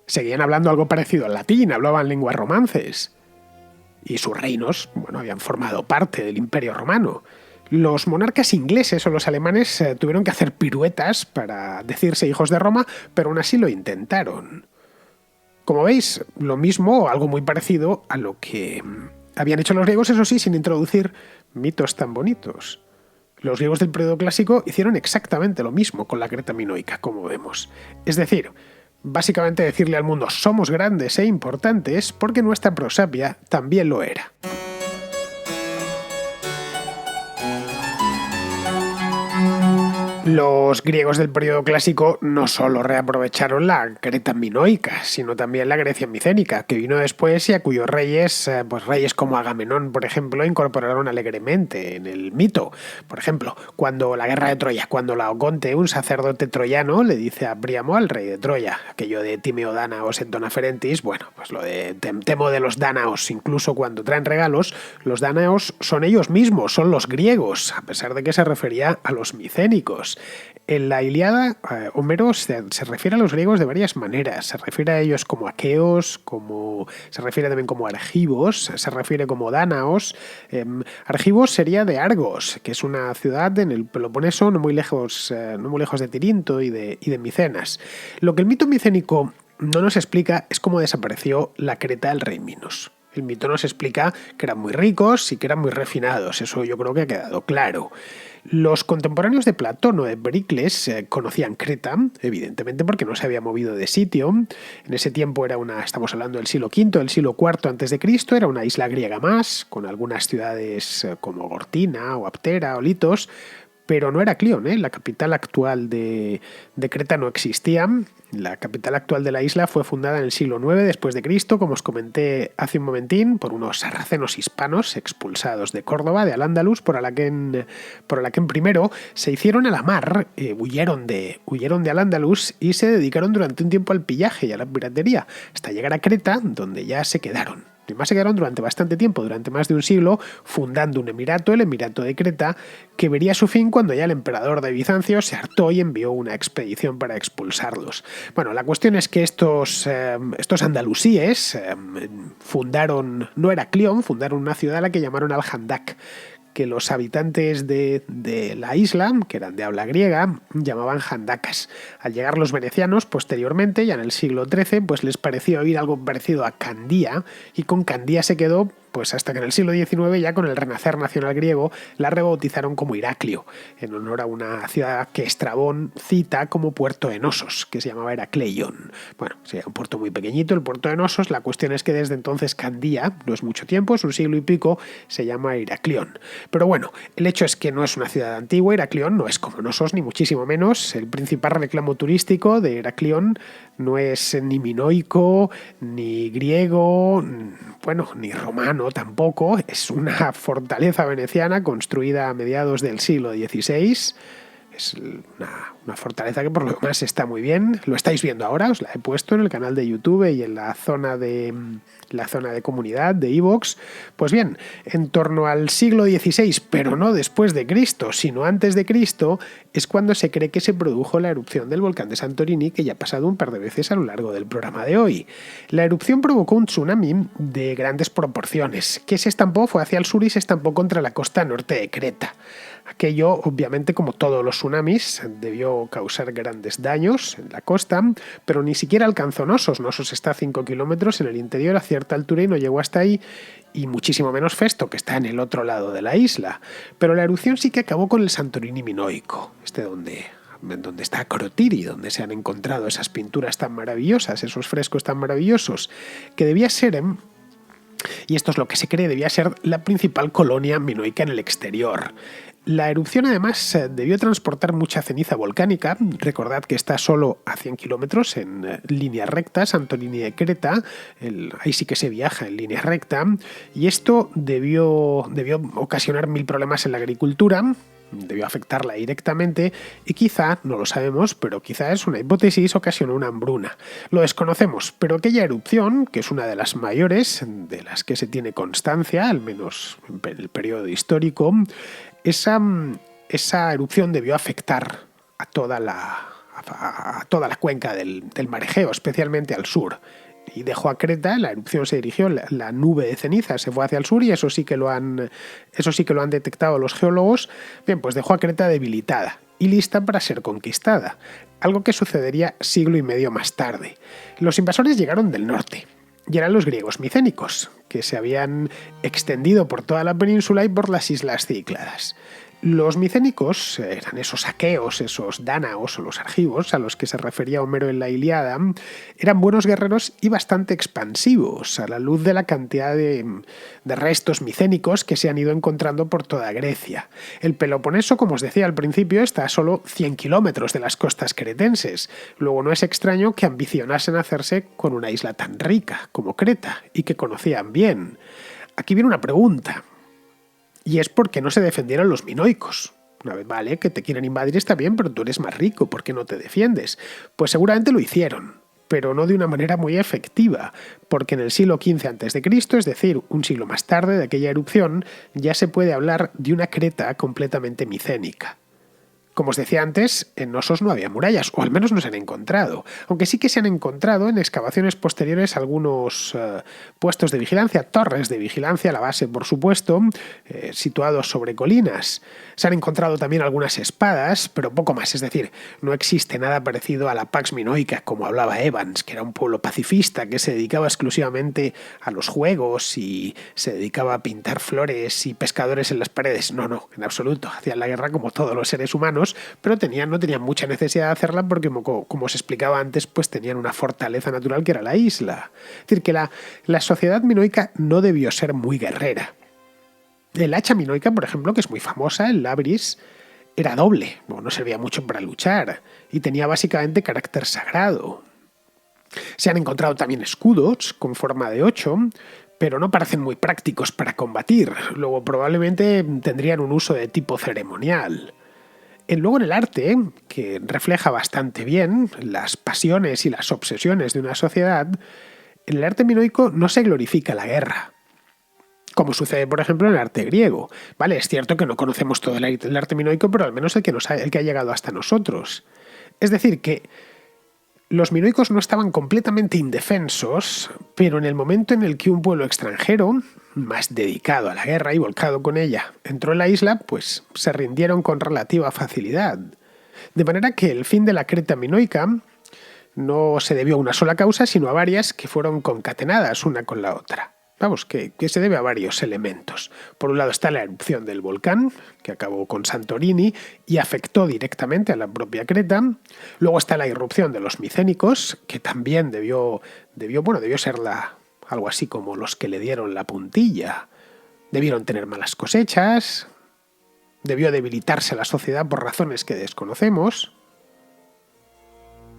seguían hablando algo parecido al latín, hablaban lenguas romances. Y sus reinos, habían formado parte del Imperio Romano. Los monarcas ingleses o los alemanes tuvieron que hacer piruetas para decirse hijos de Roma, pero aún así lo intentaron. Como veis, lo mismo o algo muy parecido a lo que habían hecho los griegos, eso sí, sin introducir mitos tan bonitos. Los griegos del periodo clásico hicieron exactamente lo mismo con la Creta minoica, como vemos. Es decir, básicamente decirle al mundo somos grandes e importantes porque nuestra prosapia también lo era. Los griegos del periodo clásico no solo reaprovecharon la Creta minoica, sino también la Grecia micénica, que vino después y a cuyos reyes, reyes como Agamenón, por ejemplo, incorporaron alegremente en el mito. Por ejemplo, cuando la guerra de Troya, cuando Laoconte, un sacerdote troyano, le dice a Príamo, al rey de Troya, aquello de Timeo Dánaos et dona ferentis, lo de temo de los dánaos, incluso cuando traen regalos, los dánaos son ellos mismos, son los griegos, a pesar de que se refería a los micénicos. griegos. En la Ilíada, Homero se refiere a los griegos de varias maneras. Se refiere a ellos como aqueos, se refiere también como argivos, se refiere como dánaos. Argivos sería de Argos, que es una ciudad en el Peloponeso no muy lejos de Tirinto y de Micenas. Lo que el mito micénico no nos explica es cómo desapareció la Creta del rey Minos. El mito nos explica que eran muy ricos y que eran muy refinados, eso yo creo que ha quedado claro. Los contemporáneos de Platón o de Pericles conocían Creta, evidentemente porque no se había movido de sitio. En ese tiempo estamos hablando del siglo V, del siglo IV a.C., era una isla griega más, con algunas ciudades como Gortina o Aptera o Litos, pero no era Cleón, la capital actual de Creta no existía. La capital actual de la isla fue fundada en el siglo IX después de Cristo, como os comenté hace un momentín, por unos sarracenos hispanos expulsados de Córdoba, de Al-Ándalus, por Alaquén I. Se hicieron a la mar, huyeron de Al-Ándalus y se dedicaron durante un tiempo al pillaje y a la piratería, hasta llegar a Creta, donde ya se quedaron. Además se quedaron durante bastante tiempo, durante más de un siglo, fundando un emirato, el Emirato de Creta, que vería su fin cuando ya el emperador de Bizancio se hartó y envió una expedición para expulsarlos. Bueno, la cuestión es que estos andalusíes fundaron una ciudad a la que llamaron Al-Handak, que los habitantes de la isla, que eran de habla griega, llamaban handakas. Al llegar los venecianos, posteriormente, ya en el siglo XIII, pues les pareció oír algo parecido a Candía, y con Candía se quedó pues hasta que en el siglo XIX, ya con el renacer nacional griego, la rebautizaron como Heraclio, en honor a una ciudad que Estrabón cita como puerto de Nosos, que se llamaba Heracleion. Bueno, sería un puerto muy pequeñito, el puerto de Nosos. La cuestión es que desde entonces Candía, no es mucho tiempo, es un siglo y pico, se llama Heraclión. Pero bueno, el hecho es que no es una ciudad antigua. Heraclión no es como Nosos, ni muchísimo menos. El principal reclamo turístico de Heraclión no es ni minoico, ni griego, bueno, ni romano tampoco. Es una fortaleza veneciana construida a mediados del siglo XVI. Es una fortaleza que por lo demás está muy bien. Lo estáis viendo ahora, os la he puesto en el canal de YouTube y en la zona de comunidad de iVoox. Pues bien, en torno al siglo XVI, pero no después de Cristo, sino antes de Cristo, es cuando se cree que se produjo la erupción del volcán de Santorini, que ya ha pasado un par de veces a lo largo del programa de hoy. La erupción provocó un tsunami de grandes proporciones, que se estampó, fue hacia el sur y se estampó contra la costa norte de Creta. Aquello, obviamente, como todos los tsunamis, debió causar grandes daños en la costa, pero ni siquiera alcanzó Nosos. Nosos está a 5 kilómetros en el interior a cierta altura y no llegó hasta ahí, y muchísimo menos Festo, que está en el otro lado de la isla. Pero la erupción sí que acabó con el Santorini minoico, donde está Akrotiri, donde se han encontrado esas pinturas tan maravillosas, esos frescos tan maravillosos, que debía ser, y esto es lo que se cree, debía ser la principal colonia minoica en el exterior. La erupción además debió transportar mucha ceniza volcánica. Recordad que está solo a 100 kilómetros en línea recta, Santorini de Creta, ahí sí que se viaja en línea recta, y esto debió ocasionar 1000 problemas en la agricultura, debió afectarla directamente y quizá, no lo sabemos, pero quizá es una hipótesis, ocasionó una hambruna. Lo desconocemos, pero aquella erupción, que es una de las mayores de las que se tiene constancia, al menos en el periodo histórico, esa erupción debió afectar a toda la cuenca del Mar Egeo, especialmente al sur. Y dejó a Creta, la erupción se dirigió, la nube de ceniza se fue hacia el sur, y eso sí que lo han detectado los geólogos. Bien, pues dejó a Creta debilitada y lista para ser conquistada, algo que sucedería siglo y medio más tarde. Los invasores llegaron del norte, y eran los griegos micénicos, que se habían extendido por toda la península y por las islas Cícladas. Los micénicos eran esos aqueos, esos dánaos o los argivos a los que se refería Homero en la Ilíada. Eran buenos guerreros y bastante expansivos, a la luz de la cantidad de restos micénicos que se han ido encontrando por toda Grecia. El Peloponeso, como os decía al principio, está a solo 100 kilómetros de las costas cretenses. Luego no es extraño que ambicionasen hacerse con una isla tan rica como Creta y que conocían bien. Aquí viene una pregunta. Y es porque no se defendieron los minoicos. Una vez, vale, que te quieren invadir está bien, pero tú eres más rico, ¿por qué no te defiendes? Pues seguramente lo hicieron, pero no de una manera muy efectiva, porque en el siglo XV a.C., es decir, un siglo más tarde de aquella erupción, ya se puede hablar de una Creta completamente micénica. Como os decía antes, en Nosos no había murallas, o al menos no se han encontrado, aunque sí que se han encontrado en excavaciones posteriores algunos puestos de vigilancia, torres de vigilancia, la base por supuesto, situados sobre colinas. Se han encontrado también algunas espadas, pero poco más, es decir, no existe nada parecido a la Pax Minoica, como hablaba Evans, que era un pueblo pacifista que se dedicaba exclusivamente a los juegos y se dedicaba a pintar flores y pescadores en las paredes. No, en absoluto, hacían la guerra como todos los seres humanos, pero no tenían mucha necesidad de hacerla porque, como os explicaba antes, pues tenían una fortaleza natural que era la isla. Es decir, que la sociedad minoica no debió ser muy guerrera. El hacha minoica, por ejemplo, que es muy famosa, el labris, era doble, no servía mucho para luchar y tenía básicamente carácter sagrado. Se han encontrado también escudos con forma de 8, pero no parecen muy prácticos para combatir. Luego probablemente tendrían un uso de tipo ceremonial. Luego en el arte, que refleja bastante bien las pasiones y las obsesiones de una sociedad, en el arte minoico no se glorifica la guerra, como sucede, por ejemplo, en el arte griego. Vale, es cierto que no conocemos todo el arte minoico, pero al menos el que ha llegado hasta nosotros. Es decir, que los minoicos no estaban completamente indefensos, pero en el momento en el que un pueblo extranjero, más dedicado a la guerra y volcado con ella, entró en la isla, pues se rindieron con relativa facilidad. De manera que el fin de la Creta minoica no se debió a una sola causa, sino a varias que fueron concatenadas una con la otra. Vamos, que se debe a varios elementos. Por un lado está la erupción del volcán, que acabó con Santorini y afectó directamente a la propia Creta. Luego está la irrupción de los micénicos, que también debió ser algo así como los que le dieron la puntilla. Debieron tener malas cosechas, debió debilitarse la sociedad por razones que desconocemos.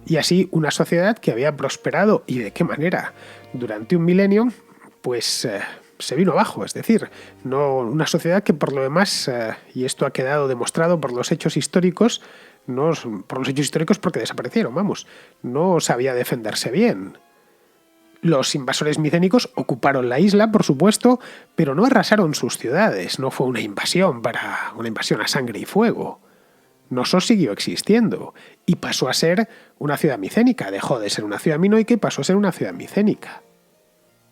Y así una sociedad que había prosperado, ¿y de qué manera?, durante un milenio, pues se vino abajo. Es decir, no una sociedad que por lo demás, y esto ha quedado demostrado por los hechos históricos, porque desaparecieron, no sabía defenderse bien. Los invasores micénicos ocuparon la isla, por supuesto, pero no arrasaron sus ciudades, no fue una invasión a sangre y fuego. Nosos siguió existiendo y pasó a ser una ciudad micénica, dejó de ser una ciudad minoica y pasó a ser una ciudad micénica.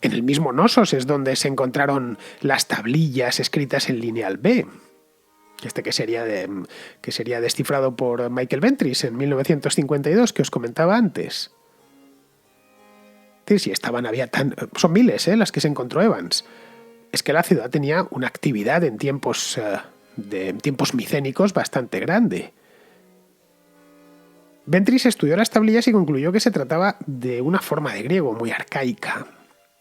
En el mismo Nosos es donde se encontraron las tablillas escritas en lineal B, que sería descifrado por Michael Ventris en 1952, que os comentaba antes. Sí, son miles las que se encontró Evans. Es que la ciudad tenía una actividad en tiempos micénicos bastante grande. Ventris estudió las tablillas y concluyó que se trataba de una forma de griego muy arcaica.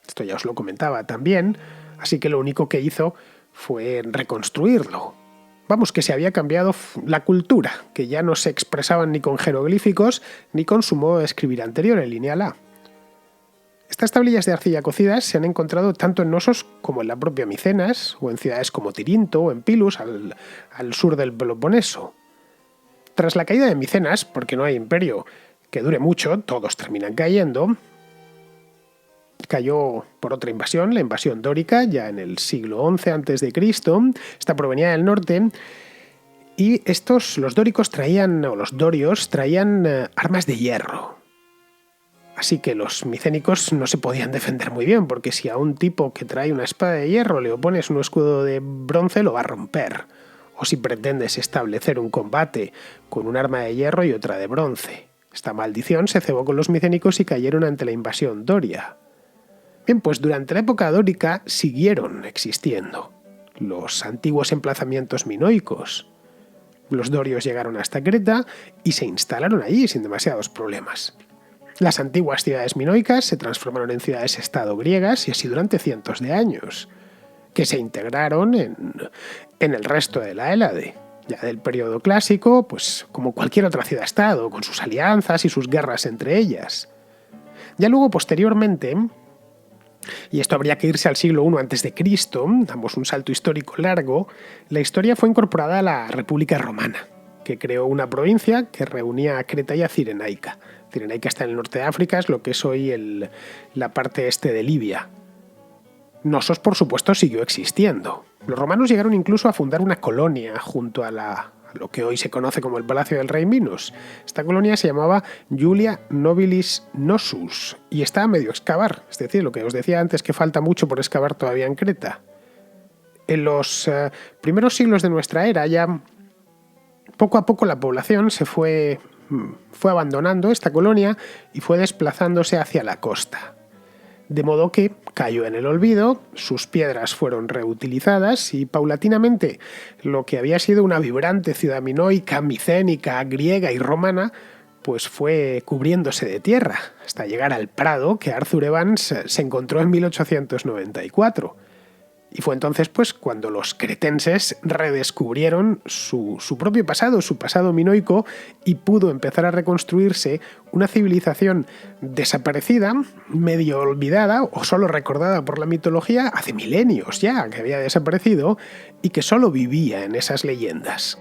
Esto ya os lo comentaba también, así que lo único que hizo fue reconstruirlo. Que se había cambiado la cultura, que ya no se expresaban ni con jeroglíficos ni con su modo de escribir anterior, el lineal A. Estas tablillas de arcilla cocidas se han encontrado tanto en Nosos como en la propia Micenas, o en ciudades como Tirinto o en Pilus, al sur del Peloponeso. Tras la caída de Micenas, porque no hay imperio que dure mucho, todos terminan cayendo, cayó por otra invasión, la invasión dórica, ya en el siglo XI a.C. Esta provenía del norte, y los dorios traían armas de hierro. Así que los micénicos no se podían defender muy bien, porque si a un tipo que trae una espada de hierro le opones un escudo de bronce, lo va a romper. O si pretendes establecer un combate con un arma de hierro y otra de bronce. Esta maldición se cebó con los micénicos y cayeron ante la invasión doria. Bien, pues durante la época dórica siguieron existiendo los antiguos emplazamientos minoicos. Los dorios llegaron hasta Creta y se instalaron allí sin demasiados problemas. Las antiguas ciudades minoicas se transformaron en ciudades-estado griegas y así durante cientos de años, que se integraron en el resto de la Hélade. Ya del periodo clásico, pues como cualquier otra ciudad-estado, con sus alianzas y sus guerras entre ellas. Ya luego, posteriormente, y esto habría que irse al siglo I a.C., damos un salto histórico largo, la historia fue incorporada a la República Romana, que creó una provincia que reunía a Creta y a Cirenaica. Cirenaica está en el norte de África, es lo que es hoy la parte este de Libia. Nosos, por supuesto, siguió existiendo. Los romanos llegaron incluso a fundar una colonia junto a la lo que hoy se conoce como el Palacio del Rey Minos. Esta colonia se llamaba Julia Nobilis Nosus y está a medio excavar, es decir, lo que os decía antes, que falta mucho por excavar todavía en Creta. En los primeros siglos de nuestra era, ya poco a poco la población se fue abandonando esta colonia y fue desplazándose hacia la costa. De modo que cayó en el olvido, sus piedras fueron reutilizadas y paulatinamente lo que había sido una vibrante ciudad minoica, micénica, griega y romana, pues fue cubriéndose de tierra, hasta llegar al Prado que Arthur Evans se encontró en 1894. Y fue entonces pues cuando los cretenses redescubrieron su propio pasado, su pasado minoico, y pudo empezar a reconstruirse una civilización desaparecida, medio olvidada o solo recordada por la mitología hace milenios ya, que había desaparecido y que solo vivía en esas leyendas.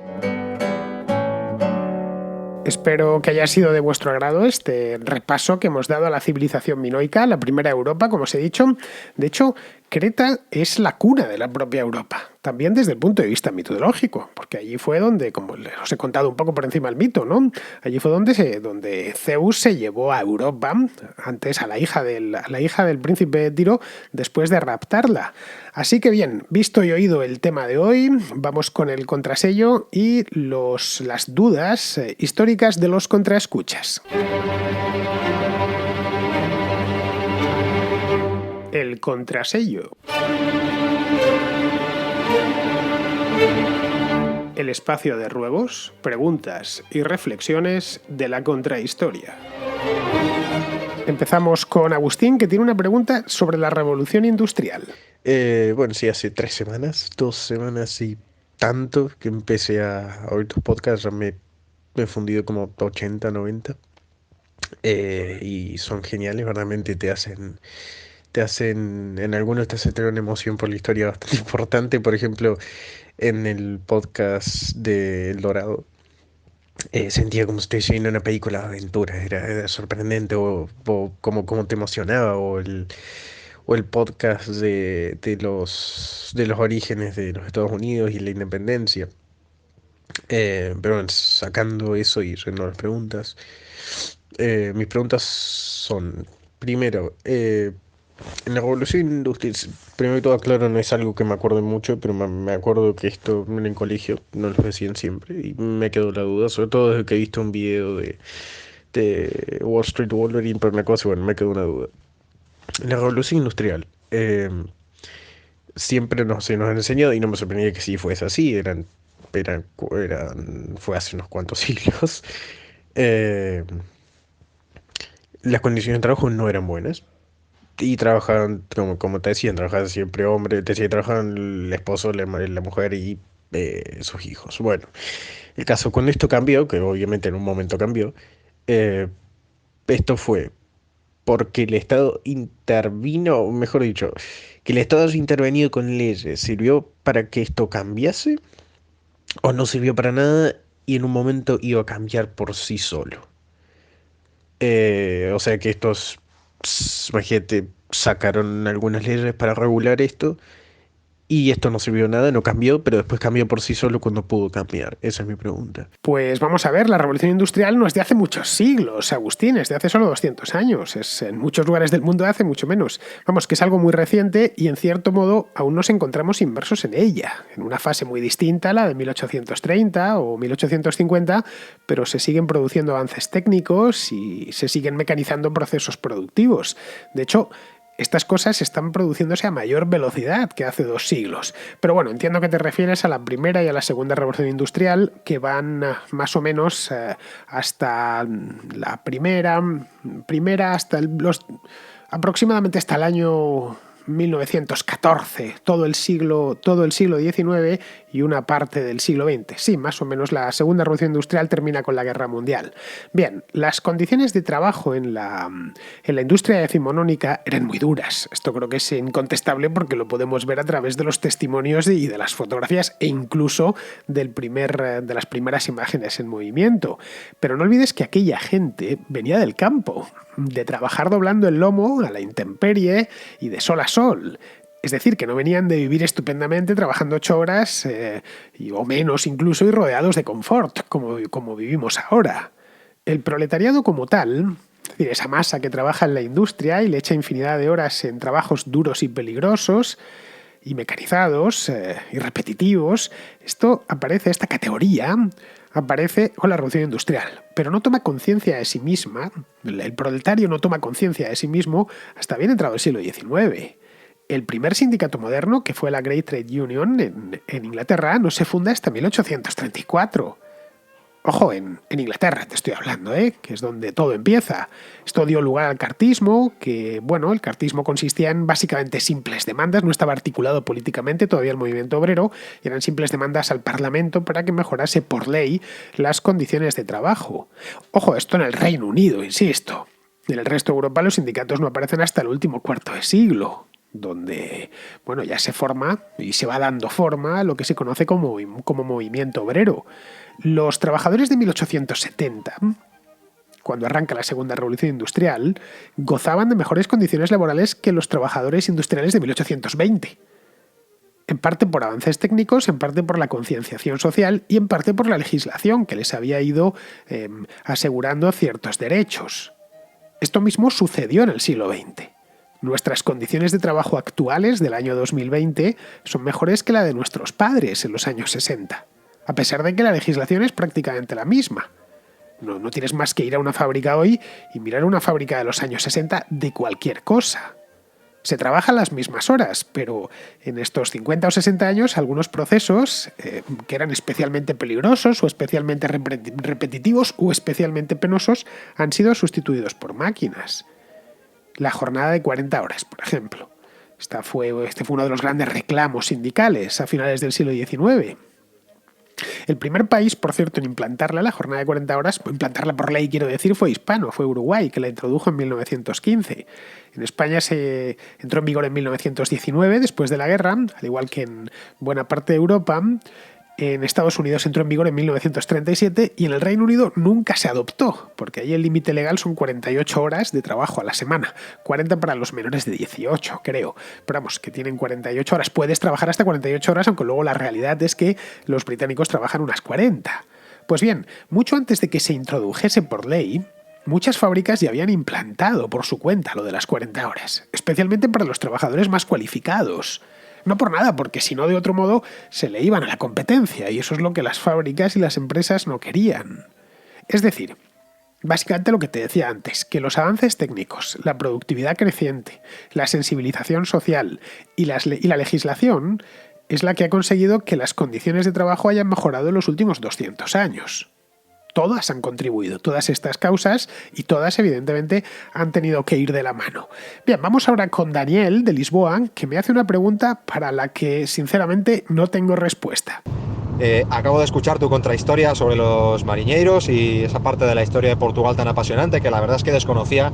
Espero que haya sido de vuestro agrado este repaso que hemos dado a la civilización minoica, la primera Europa, como os he dicho. De hecho, Creta es la cuna de la propia Europa, también desde el punto de vista mitológico, porque allí fue donde, como os he contado un poco por encima el mito, ¿no? Allí fue donde Zeus se llevó a Europa, antes a la hija del príncipe Tiro, después de raptarla. Así que bien, visto y oído el tema de hoy, vamos con el contrasello y las dudas históricas de los contraescuchas. El contrasello. El espacio de ruegos, preguntas y reflexiones de la contrahistoria. Empezamos con Agustín, que tiene una pregunta sobre la revolución industrial. Bueno, sí, hace 3 semanas, 2 semanas y tanto que empecé a oír tus podcasts, ya me he fundido como 80, 90, y son geniales, verdaderamente en algunos te hacen tener una emoción por la historia bastante importante. Por ejemplo, en el podcast de El Dorado, sentía como si estuviese viendo una película de aventura, era sorprendente, o como te emocionaba, o el podcast de los orígenes de los Estados Unidos y la independencia. Pero bueno, sacando eso y yendo a las preguntas, mis preguntas son, primero, en la revolución industrial, primero que todo aclaro, no es algo que me acuerde mucho, pero me acuerdo que esto en el colegio no lo decían siempre y me quedó la duda, sobre todo desde que he visto un video de Wall Street Wolverine, pero una cosa, bueno, me quedó una duda. En la revolución industrial, siempre se nos han enseñado, y no me sorprendía que sí fuese así, fue hace unos cuantos siglos, eh, las condiciones de trabajo no eran buenas. Y trabajaban, como te decían, trabajaban siempre hombres, te decía, trabajaban el esposo, la mujer y sus hijos. Bueno, el caso con esto cambió, que obviamente en un momento cambió. eh, Esto fue porque el Estado intervino, o mejor dicho, que el Estado haya intervenido con leyes, ¿sirvió para que esto cambiase? ¿O no sirvió para nada y en un momento iba a cambiar por sí solo? O sea que imagínate, sacaron algunas leyes para regular esto y esto no sirvió de nada, no cambió, pero después cambió por sí solo cuando pudo cambiar. Esa es mi pregunta. Pues vamos a ver, la revolución industrial no es de hace muchos siglos, Agustín, es de hace solo 200 años. Es en muchos lugares del mundo de hace mucho menos. Vamos, que es algo muy reciente y en cierto modo aún nos encontramos inmersos en ella, en una fase muy distinta a la de 1830 o 1850, pero se siguen produciendo avances técnicos y se siguen mecanizando procesos productivos. De hecho, estas cosas están produciéndose a mayor velocidad que hace 2 siglos. Pero bueno, entiendo que te refieres a la primera y a la segunda revolución industrial, que van más o menos hasta la primera hasta aproximadamente hasta el año 1914, todo el siglo XIX y una parte del siglo XX. Sí, más o menos la segunda revolución industrial termina con la Guerra Mundial. Bien, las condiciones de trabajo en la industria decimonónica eran muy duras. Esto creo que es incontestable porque lo podemos ver a través de los testimonios y de las fotografías e incluso de las primeras imágenes en movimiento. Pero no olvides que aquella gente venía del campo, de trabajar doblando el lomo a la intemperie y de sol a sol. Es decir, que no venían de vivir estupendamente trabajando 8 horas o menos incluso y rodeados de confort, como vivimos ahora. El proletariado como tal, es decir, esa masa que trabaja en la industria y le echa infinidad de horas en trabajos duros y peligrosos y mecanizados y repetitivos, esta categoría aparece con la revolución industrial, pero no toma conciencia de sí misma, el proletario no toma conciencia de sí mismo hasta bien entrado el siglo XIX. El primer sindicato moderno, que fue la Great Trade Union en Inglaterra, no se funda hasta 1834. Ojo, en Inglaterra te estoy hablando, que es donde todo empieza. Esto dio lugar al cartismo, el cartismo consistía en básicamente simples demandas, no estaba articulado políticamente todavía el movimiento obrero, y eran simples demandas al Parlamento para que mejorase por ley las condiciones de trabajo. Ojo, esto en el Reino Unido, insisto. En el resto de Europa los sindicatos no aparecen hasta el último cuarto de siglo, donde ya se forma y se va dando forma a lo que se conoce como movimiento obrero. Los trabajadores de 1870, cuando arranca la segunda revolución industrial, gozaban de mejores condiciones laborales que los trabajadores industriales de 1820. En parte por avances técnicos, en parte por la concienciación social y en parte por la legislación que les había ido asegurando ciertos derechos. Esto mismo sucedió en el siglo XX. Nuestras condiciones de trabajo actuales del año 2020 son mejores que la de nuestros padres en los años 60, a pesar de que la legislación es prácticamente la misma. No tienes más que ir a una fábrica hoy y mirar una fábrica de los años 60 de cualquier cosa. Se trabajan las mismas horas, pero en estos 50 o 60 años algunos procesos que eran especialmente peligrosos o especialmente repetitivos o especialmente penosos han sido sustituidos por máquinas. La jornada de 40 horas, por ejemplo. Este fue uno de los grandes reclamos sindicales a finales del siglo XIX. El primer país, por cierto, en implantarla, la jornada de 40 horas, implantarla por ley, quiero decir, fue Uruguay, que la introdujo en 1915. En España se entró en vigor en 1919, después de la guerra, al igual que en buena parte de Europa. En Estados Unidos entró en vigor en 1937 y en el Reino Unido nunca se adoptó, porque ahí el límite legal son 48 horas de trabajo a la semana, 40 para los menores de 18, creo. Pero vamos, que tienen 48 horas. Puedes trabajar hasta 48 horas, aunque luego la realidad es que los británicos trabajan unas 40. Pues bien, mucho antes de que se introdujese por ley, muchas fábricas ya habían implantado por su cuenta lo de las 40 horas, especialmente para los trabajadores más cualificados. No por nada, porque si no, de otro modo, se le iban a la competencia, y eso es lo que las fábricas y las empresas no querían. Es decir, básicamente lo que te decía antes, que los avances técnicos, la productividad creciente, la sensibilización social y la legislación es la que ha conseguido que las condiciones de trabajo hayan mejorado en los últimos 200 años. Todas han contribuido, todas estas causas, y todas evidentemente han tenido que ir de la mano. Bien, vamos ahora con Daniel de Lisboa, que me hace una pregunta para la que sinceramente no tengo respuesta. Acabo de escuchar tu contrahistoria sobre los mariñeiros y esa parte de la historia de Portugal tan apasionante que la verdad es que desconocía.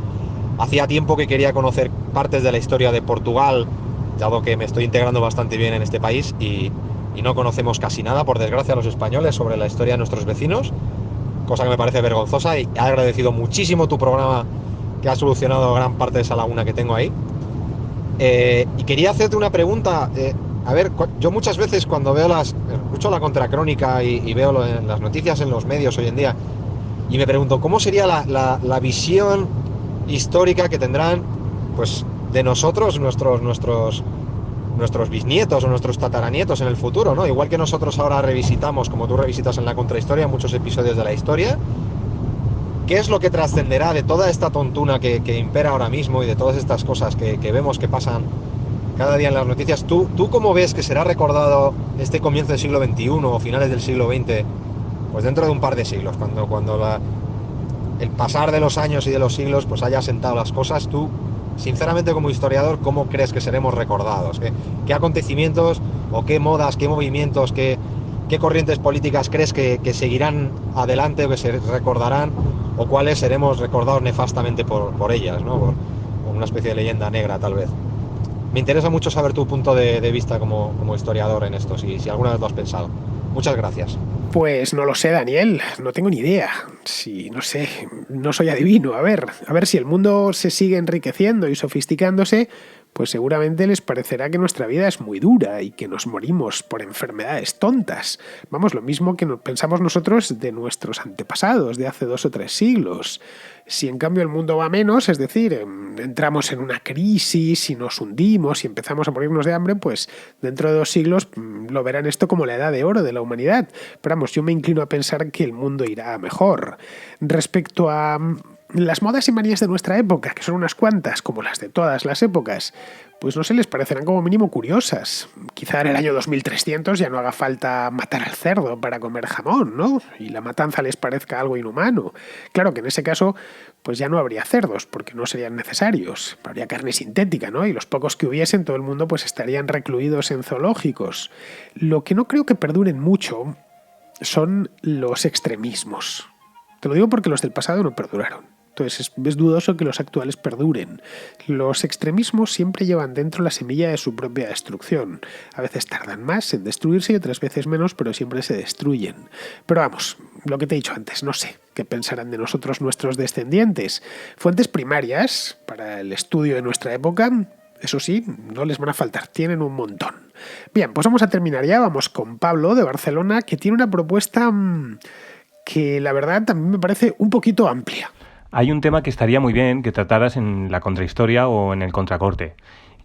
Hacía tiempo que quería conocer partes de la historia de Portugal, dado que me estoy integrando bastante bien en este país y no conocemos casi nada, por desgracia, los españoles sobre la historia de nuestros vecinos, cosa que me parece vergonzosa, y he agradecido muchísimo tu programa que ha solucionado gran parte de esa laguna que tengo ahí. Y quería hacerte una pregunta. Yo muchas veces cuando escucho la contracrónica y veo las noticias en los medios hoy en día, y me pregunto cómo sería la visión histórica que tendrán pues de nosotros, nuestros bisnietos o nuestros tataranietos en el futuro, ¿no? Igual que nosotros ahora revisitamos, como tú revisitas en la contrahistoria, muchos episodios de la historia. ¿Qué es lo que trascenderá de toda esta tontuna que impera ahora mismo y de todas estas cosas que vemos que pasan cada día en las noticias? ¿Tú cómo ves que será recordado este comienzo del siglo XXI o finales del siglo XX, pues dentro de un par de siglos, cuando el pasar de los años y de los siglos pues haya asentado las cosas? Tú, sinceramente, como historiador, ¿cómo crees que seremos recordados? ¿Qué acontecimientos o qué modas, qué movimientos, qué corrientes políticas crees que seguirán adelante o que se recordarán, o cuáles seremos recordados nefastamente por ellas, ¿no? Por una especie de leyenda negra, tal vez. Me interesa mucho saber tu punto de vista como historiador en esto, si alguna vez lo has pensado. Muchas gracias. Pues no lo sé, Daniel, no tengo ni idea. No sé, no soy adivino. A ver si el mundo se sigue enriqueciendo y sofisticándose, pues seguramente les parecerá que nuestra vida es muy dura y que nos morimos por enfermedades tontas. Vamos, lo mismo que pensamos nosotros de nuestros antepasados de hace 2 o 3 siglos. Si en cambio el mundo va menos, es decir, entramos en una crisis y nos hundimos y empezamos a morirnos de hambre, pues dentro de 2 siglos lo verán esto como la edad de oro de la humanidad. Pero vamos, yo me inclino a pensar que el mundo irá mejor. Respecto a las modas y manías de nuestra época, que son unas cuantas, como las de todas las épocas, pues no sé, les parecerán como mínimo curiosas. Quizá en el año 2300 ya no haga falta matar al cerdo para comer jamón, ¿no? Y la matanza les parezca algo inhumano. Claro que en ese caso pues ya no habría cerdos, porque no serían necesarios. Habría carne sintética, ¿no? Y los pocos que hubiesen, todo el mundo pues estarían recluidos en zoológicos. Lo que no creo que perduren mucho son los extremismos. Te lo digo porque los del pasado no perduraron. Entonces es dudoso que los actuales perduren. Los extremismos siempre llevan dentro la semilla de su propia destrucción. A veces tardan más en destruirse y otras veces menos, pero siempre se destruyen. Pero vamos, lo que te he dicho antes, no sé qué pensarán de nosotros nuestros descendientes. Fuentes primarias para el estudio de nuestra época, eso sí, no les van a faltar, tienen un montón. Bien, pues vamos a terminar ya, vamos con Pablo de Barcelona, que tiene una propuesta que la verdad también me parece un poquito amplia. Hay un tema que estaría muy bien que trataras en la contrahistoria o en el contracorte,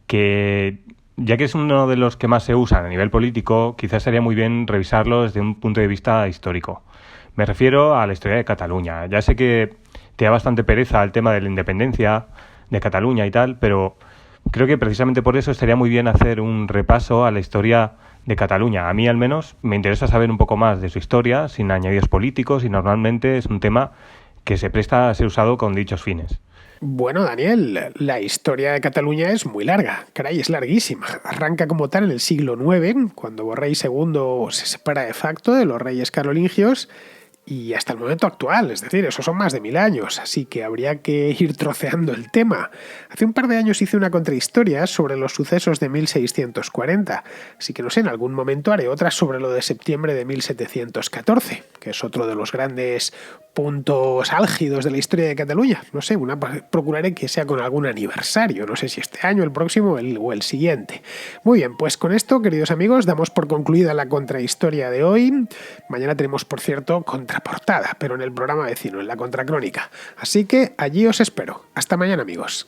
que ya que es uno de los que más se usan a nivel político, quizás sería muy bien revisarlo desde un punto de vista histórico. Me refiero a la historia de Cataluña. Ya sé que te da bastante pereza el tema de la independencia de Cataluña y tal, pero creo que precisamente por eso estaría muy bien hacer un repaso a la historia de Cataluña. A mí al menos me interesa saber un poco más de su historia, sin añadidos políticos, y normalmente es un tema que se presta a ser usado con dichos fines. Bueno, Daniel, la historia de Cataluña es muy larga, caray, es larguísima. Arranca como tal en el siglo IX, cuando Borrell II se separa de facto de los reyes carolingios, y hasta el momento actual, es decir, esos son más de 1000 años, así que habría que ir troceando el tema. Hace un par de años hice una contrahistoria sobre los sucesos de 1640, así que no sé, en algún momento haré otra sobre lo de septiembre de 1714, que es otro de los grandes puntos álgidos de la historia de Cataluña. No sé, procuraré que sea con algún aniversario, no sé si este año, el próximo o el siguiente. Muy bien, pues con esto, queridos amigos, damos por concluida la contrahistoria de hoy. Mañana tenemos, por cierto, contraportada, pero en el programa vecino, en la Contracrónica. Así que allí os espero. Hasta mañana, amigos.